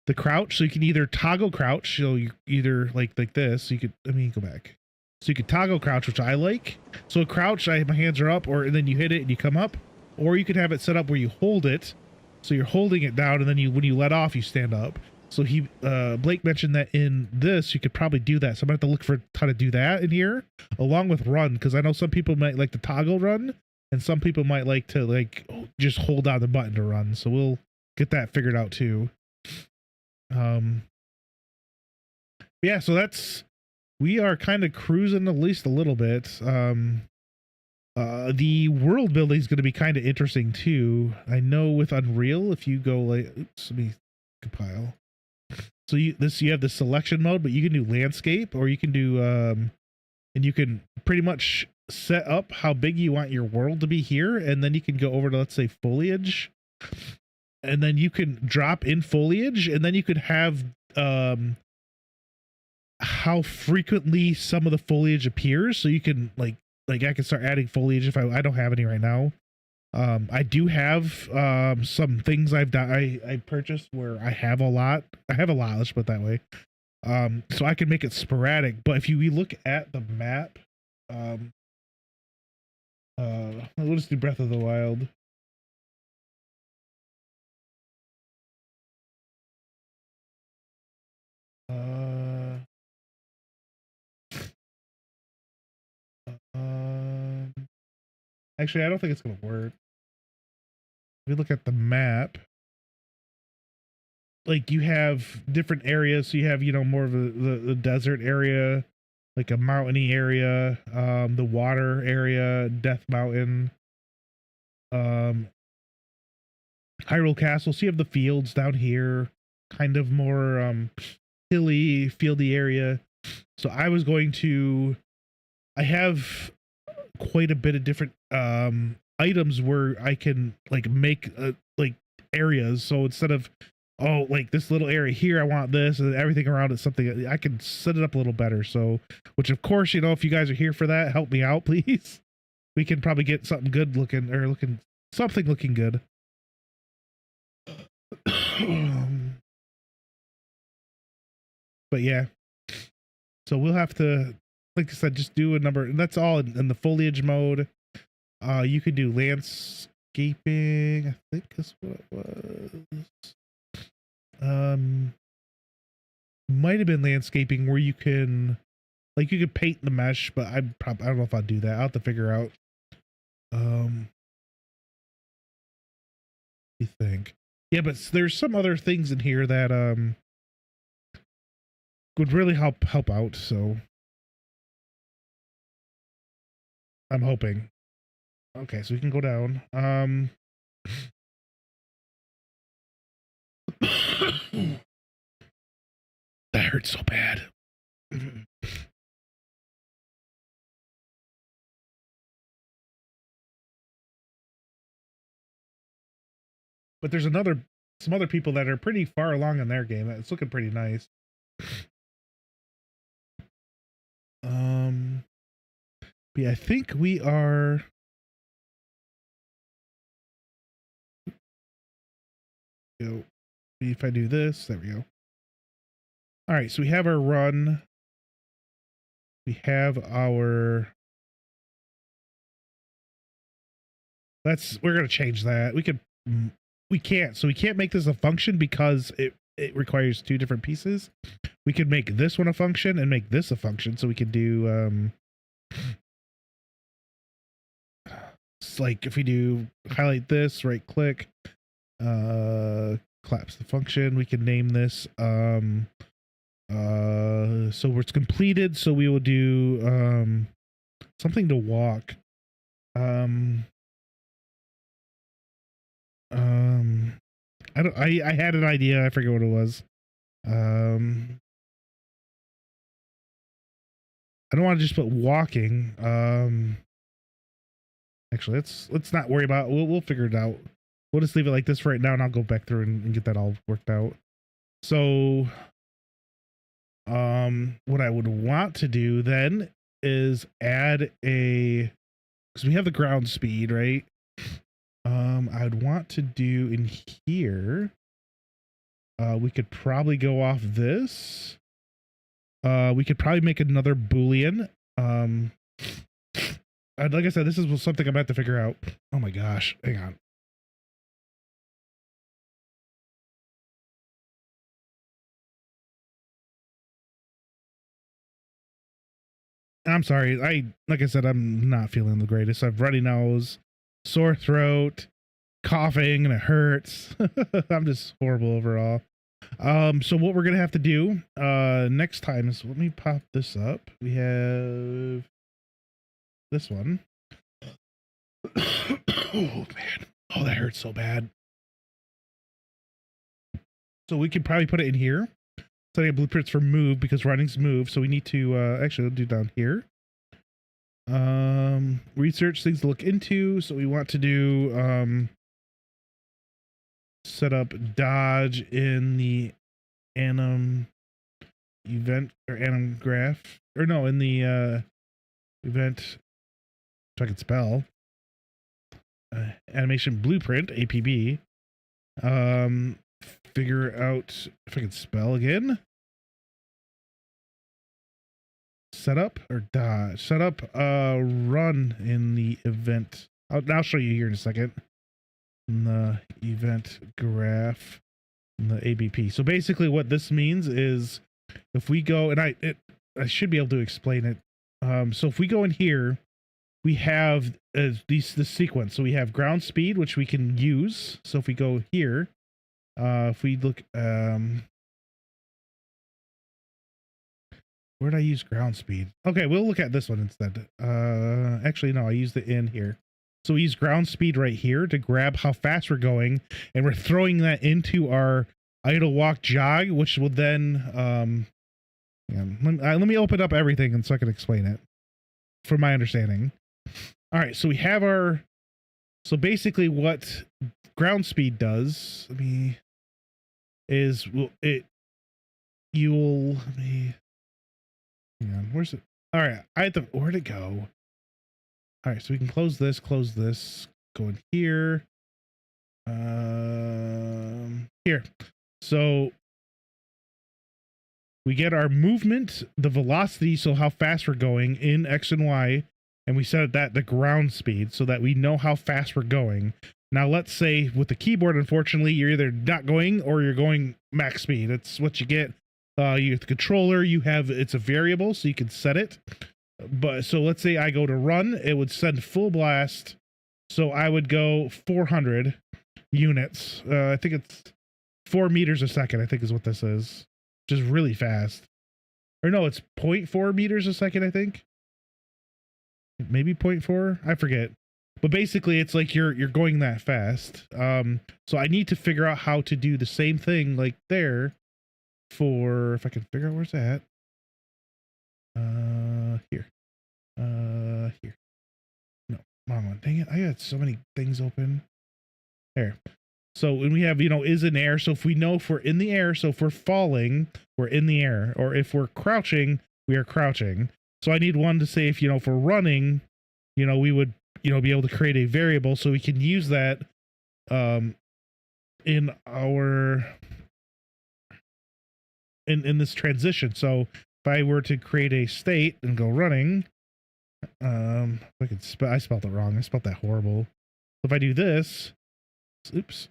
the crouch. So you can either toggle crouch, so you either like this. So you could, let me go back. So you could toggle crouch, which I like. So crouch, my hands are up, and then you hit it and you come up. Or you could have it set up where you hold it, so you're holding it down, and then when you let off, you stand up. So Blake mentioned that in this, you could probably do that. So I'm gonna have to look for how to do that in here, along with run, because I know some people might like to toggle run, and some people might like to just hold down the button to run. So we'll get that figured out too. Yeah, so we are kind of cruising at least a little bit. The world building is going to be kind of interesting too. I know with Unreal, if you go oops, let me compile. So you have the selection mode, but you can do landscape, or you can do and you can pretty much set up how big you want your world to be here, and then you can go over to, let's say, foliage, and then you can drop in foliage, and then you could have how frequently some of the foliage appears, so you can like I can start adding foliage if I don't have any right now. I do have some things I've done. I purchased where I have a lot. Let's put it that way. So I can make it sporadic. But if we look at the map, we'll just do Breath of the Wild. Actually, I don't think it's gonna work. If we look at the map, like you have different areas. So you have, more of the desert area, like a mountainy area, the water area, Death Mountain, Hyrule Castle. So you have the fields down here, kind of more hilly, fieldy area. So I have quite a bit of different items where I can make areas. So instead of this little area here, I want this, and everything around it something, I can set it up a little better. So, which of course, if you guys are here for that, help me out, please. We can probably get something good looking, or something looking good. But yeah, so we'll have to, like I said, just do a number, and that's all in the foliage mode. You could do landscaping, I think that's what it was. Might have been landscaping where you can paint the mesh, but I don't know if I'll do that. I'll have to figure out. You think? Yeah, but there's some other things in here that would really help out. So I'm hoping. Okay, so we can go down. That hurts so bad. But there's some other people that are pretty far along in their game. It's looking pretty nice. But yeah, I think we are. If I do this, there we go. All right, so we have our run. We have our. We're gonna change that. We can't. So we can't make this a function because it requires two different pieces. We could make this one a function and make this a function. So we could do it's like if we do highlight this, right click, collapse the function. We can name this so it's completed, so we will do something to walk. I had an idea, I forget what it was. I don't want to just put walking. Actually, let's not worry about it. We'll figure it out. We'll just leave it like this for right now, and I'll go back through and get that all worked out. So what I would want to do then is add a, because we have the ground speed, right? I'd want to do in here, we could probably go off this. We could probably make another Boolean. Like I said, this is something I'm about to figure out. Oh my gosh, hang on. I'm sorry. Like I said, I'm not feeling the greatest. I have runny nose, sore throat, coughing, and it hurts. I'm just horrible overall. So what we're gonna have to do next time is, let me pop this up. We have this one. Oh man, oh that hurts so bad. So we could probably put it in here. Setting up blueprints for move, because running's move. So we need to actually we'll do down here. Research things to look into. So we want to do set up dodge in the anim event or anim graph, or no, in the event, if I can spell, animation blueprint APB. Figure out if I can spell again. Setup or dodge. Setup run in the event. I'll show you here in a second. In the event graph in the ABP. So basically what this means is if we go, and I should be able to explain it. So if we go in here, we have this sequence. So we have ground speed, which we can use. So if we go here, if we look, where did I use ground speed? Okay, we'll look at this one instead. Actually, no, I used it in here. So we use ground speed right here to grab how fast we're going, and we're throwing that into our idle walk jog, which will then, let me open up everything and so I can explain it from my understanding. All right, so we have so basically what ground speed does, hang on, where's it? All right, where'd it go? All right, so we can close this, go in here. Here. So we get our movement, the velocity, so how fast we're going in X and Y, and we set that to ground speed so that we know how fast we're going. Now, let's say with the keyboard, unfortunately, you're either not going or you're going max speed. That's what you get. You the controller, it's a variable, so you can set it. But so let's say I go to run, it would send full blast. So I would go 400 units. I think it's 4 meters a second, I think is what this is. Which is really fast. Or no, it's 0.4 meters a second, I think. Maybe 0.4, I forget. But basically it's like you're going that fast. So I need to figure out how to do the same thing like there for, if I can figure out where's that. Here. Here. No, wrong one. Dang it, I got so many things open. There. So when we have, is in air. So if we know if we're in the air, so if we're falling, we're in the air. Or if we're crouching, we are crouching. So I need one to say if we're running, we would, be able to create a variable so we can use that in our in this transition. So if I were to create a state and go running, I spelled it wrong. I spelled that horrible. If I do this, oops,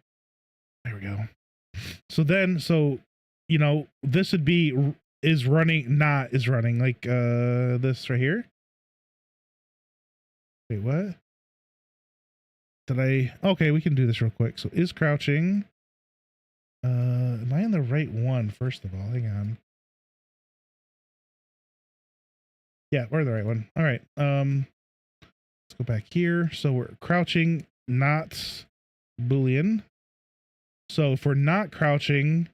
there we go. So then, this would be is running, not is running, like this right here. Wait, what? Okay, we can do this real quick. So is crouching. Am I in the right one? First of all, hang on. Yeah, we're the right one. All right. Let's go back here. So we're crouching, not Boolean. So if we're not crouching,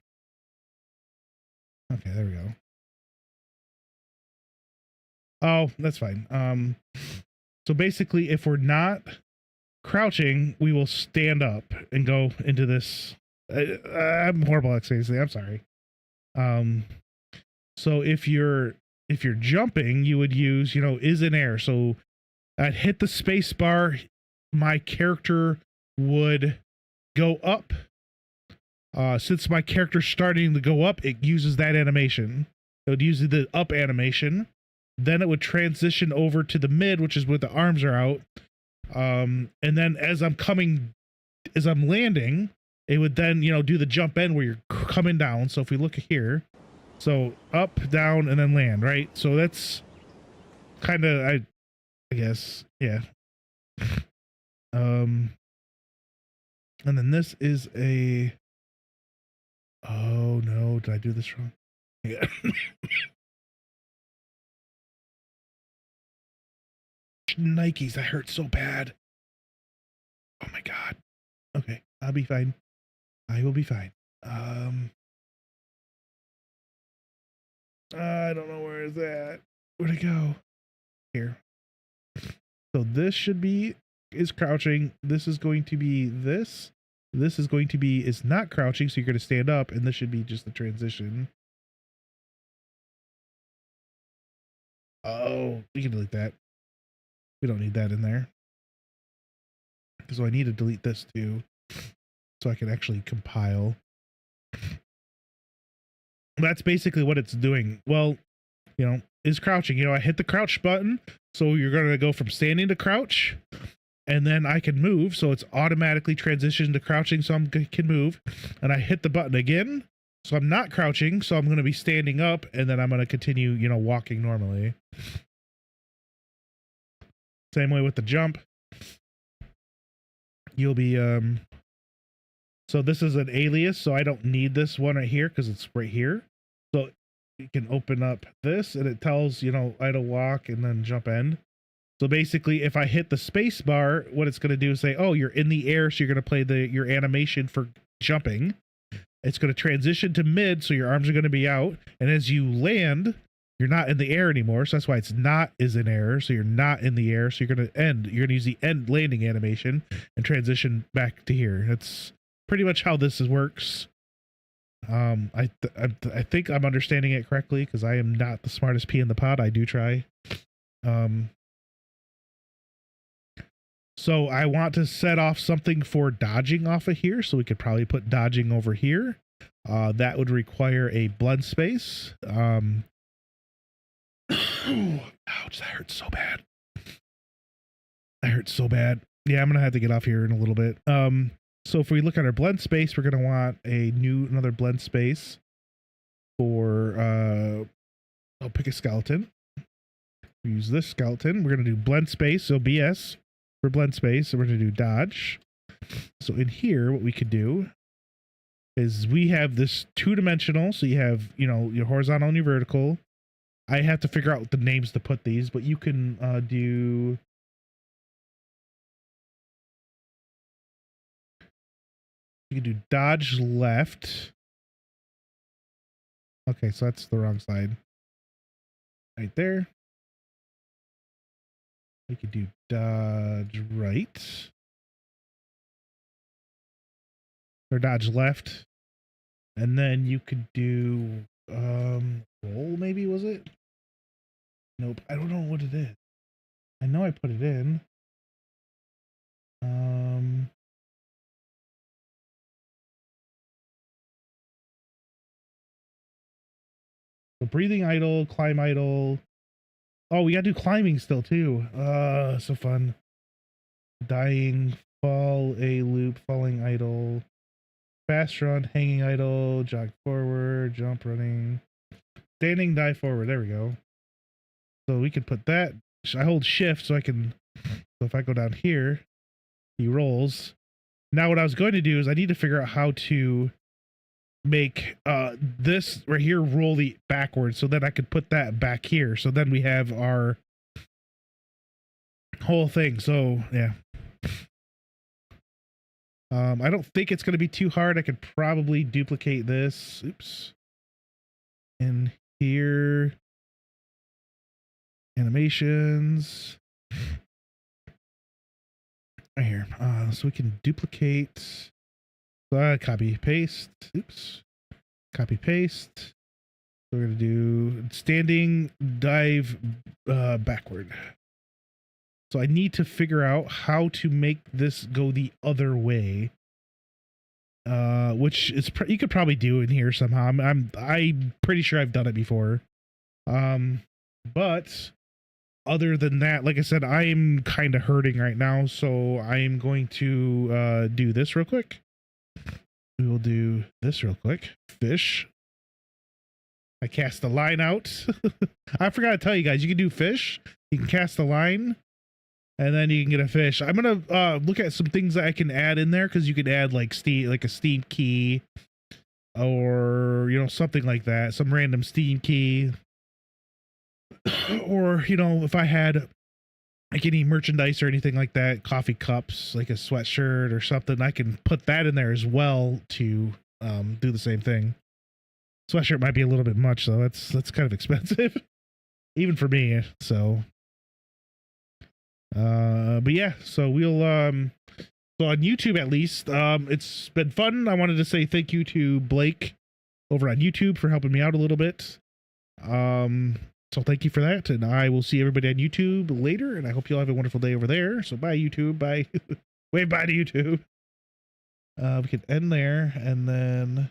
okay, there we go. Oh, that's fine. So basically, if we're not crouching, we will stand up and go into this. I'm horrible at saying this. I'm sorry. So if you're jumping, you would use, is in air. So I'd hit the space bar. My character would go up. Since my character's starting to go up, it uses that animation. It would use the up animation. Then it would transition over to the mid, which is where the arms are out. And then as I'm landing, it would then, do the jump in where you're coming down. So if we look here, so up, down, and then land, right? So that's kind of, I guess, yeah. And then this is a, oh no, did I do this wrong? Yeah. Nikes, that hurt so bad. Oh my god. Okay, I'll be fine. I will be fine. I don't know where is that. Where'd it go? Here. So this should be is crouching. This is going to be this. This is going to be is not crouching, so you're going to stand up, and this should be just the transition. Oh, we can delete that. We don't need that in there. So I need to delete this too, so I can actually compile. That's basically what it's doing. Well, is crouching. I hit the crouch button, so you're going to go from standing to crouch, and then I can move, so it's automatically transitioned to crouching, so I can move, and I hit the button again, so I'm not crouching, so I'm going to be standing up, and then I'm going to continue, walking normally. Same way with the jump. You'll be, so this is an alias, so I don't need this one right here because it's right here. So you can open up this and it tells, idle walk and then jump end. So basically, if I hit the space bar, what it's going to do is say, oh, you're in the air, so you're going to play your animation for jumping. It's going to transition to mid, so your arms are going to be out. And as you land, you're not in the air anymore, so that's why it's not is in air. So you're not in the air, so you're going to end. You're going to use the end landing animation and transition back to here. That's pretty much how this works. I think I'm understanding it correctly because I am not the smartest pea in the pod. I do try. So I want to set off something for dodging off of here, so we could probably put dodging over here. That would require a blend space. Ouch, that hurts so bad. That hurts so bad. Yeah, I'm gonna have to get off here in a little bit. So if we look at our blend space, we're gonna want another blend space for I'll pick a skeleton. We use this skeleton. We're gonna do blend space, so BS for blend space. So we're gonna do dodge. So in here, what we could do is we have this two-dimensional. So you have your horizontal and your vertical. I have to figure out the names to put these, but you can do. You can do dodge left. Okay, so that's the wrong side. Right there. We could do dodge right. Or dodge left. And then you could do roll, maybe, was it? Nope, I don't know what it is. I know I put it in. So breathing idle, climb idle. Oh, we gotta do climbing still too. So fun. Dying, fall, a loop, falling idle, fast run, hanging idle, jog forward, jump running, standing, die forward. There we go. So we can put that. I hold shift so I can. So if I go down here, he rolls. Now what I was going to do is I need to figure out how to make this right here roll the backwards, so that I could put that back here. So then we have our whole thing. So yeah. I don't think it's going to be too hard. I could probably duplicate this. Oops. In here. Animations. Right here. So we can duplicate. Copy, paste. Oops. Copy, paste. So we're going to do standing dive backward. So I need to figure out how to make this go the other way, which is you could probably do in here somehow. I'm pretty sure I've done it before, but other than that, like I said, I'm kind of hurting right now, so I am going to do this real quick. We will do this real quick. Fish. I cast the line out. I forgot to tell you guys, you can do fish. You can cast the line. And then you can get a fish. I'm gonna look at some things that I can add in there, because you could add like a Steam key, or something like that, some random Steam key, or if I had like any merchandise or anything like that, coffee cups, like a sweatshirt or something, I can put that in there as well to do the same thing. Sweatshirt might be a little bit much though. That's kind of expensive, even for me. So. But yeah, so we'll so on YouTube at least, it's been fun. I wanted to say thank you to Blake over on YouTube for helping me out a little bit. So thank you for that, and I will see everybody on YouTube later, and I hope you all have a wonderful day over there. So bye YouTube, bye. Wave bye to YouTube. We can end there, and then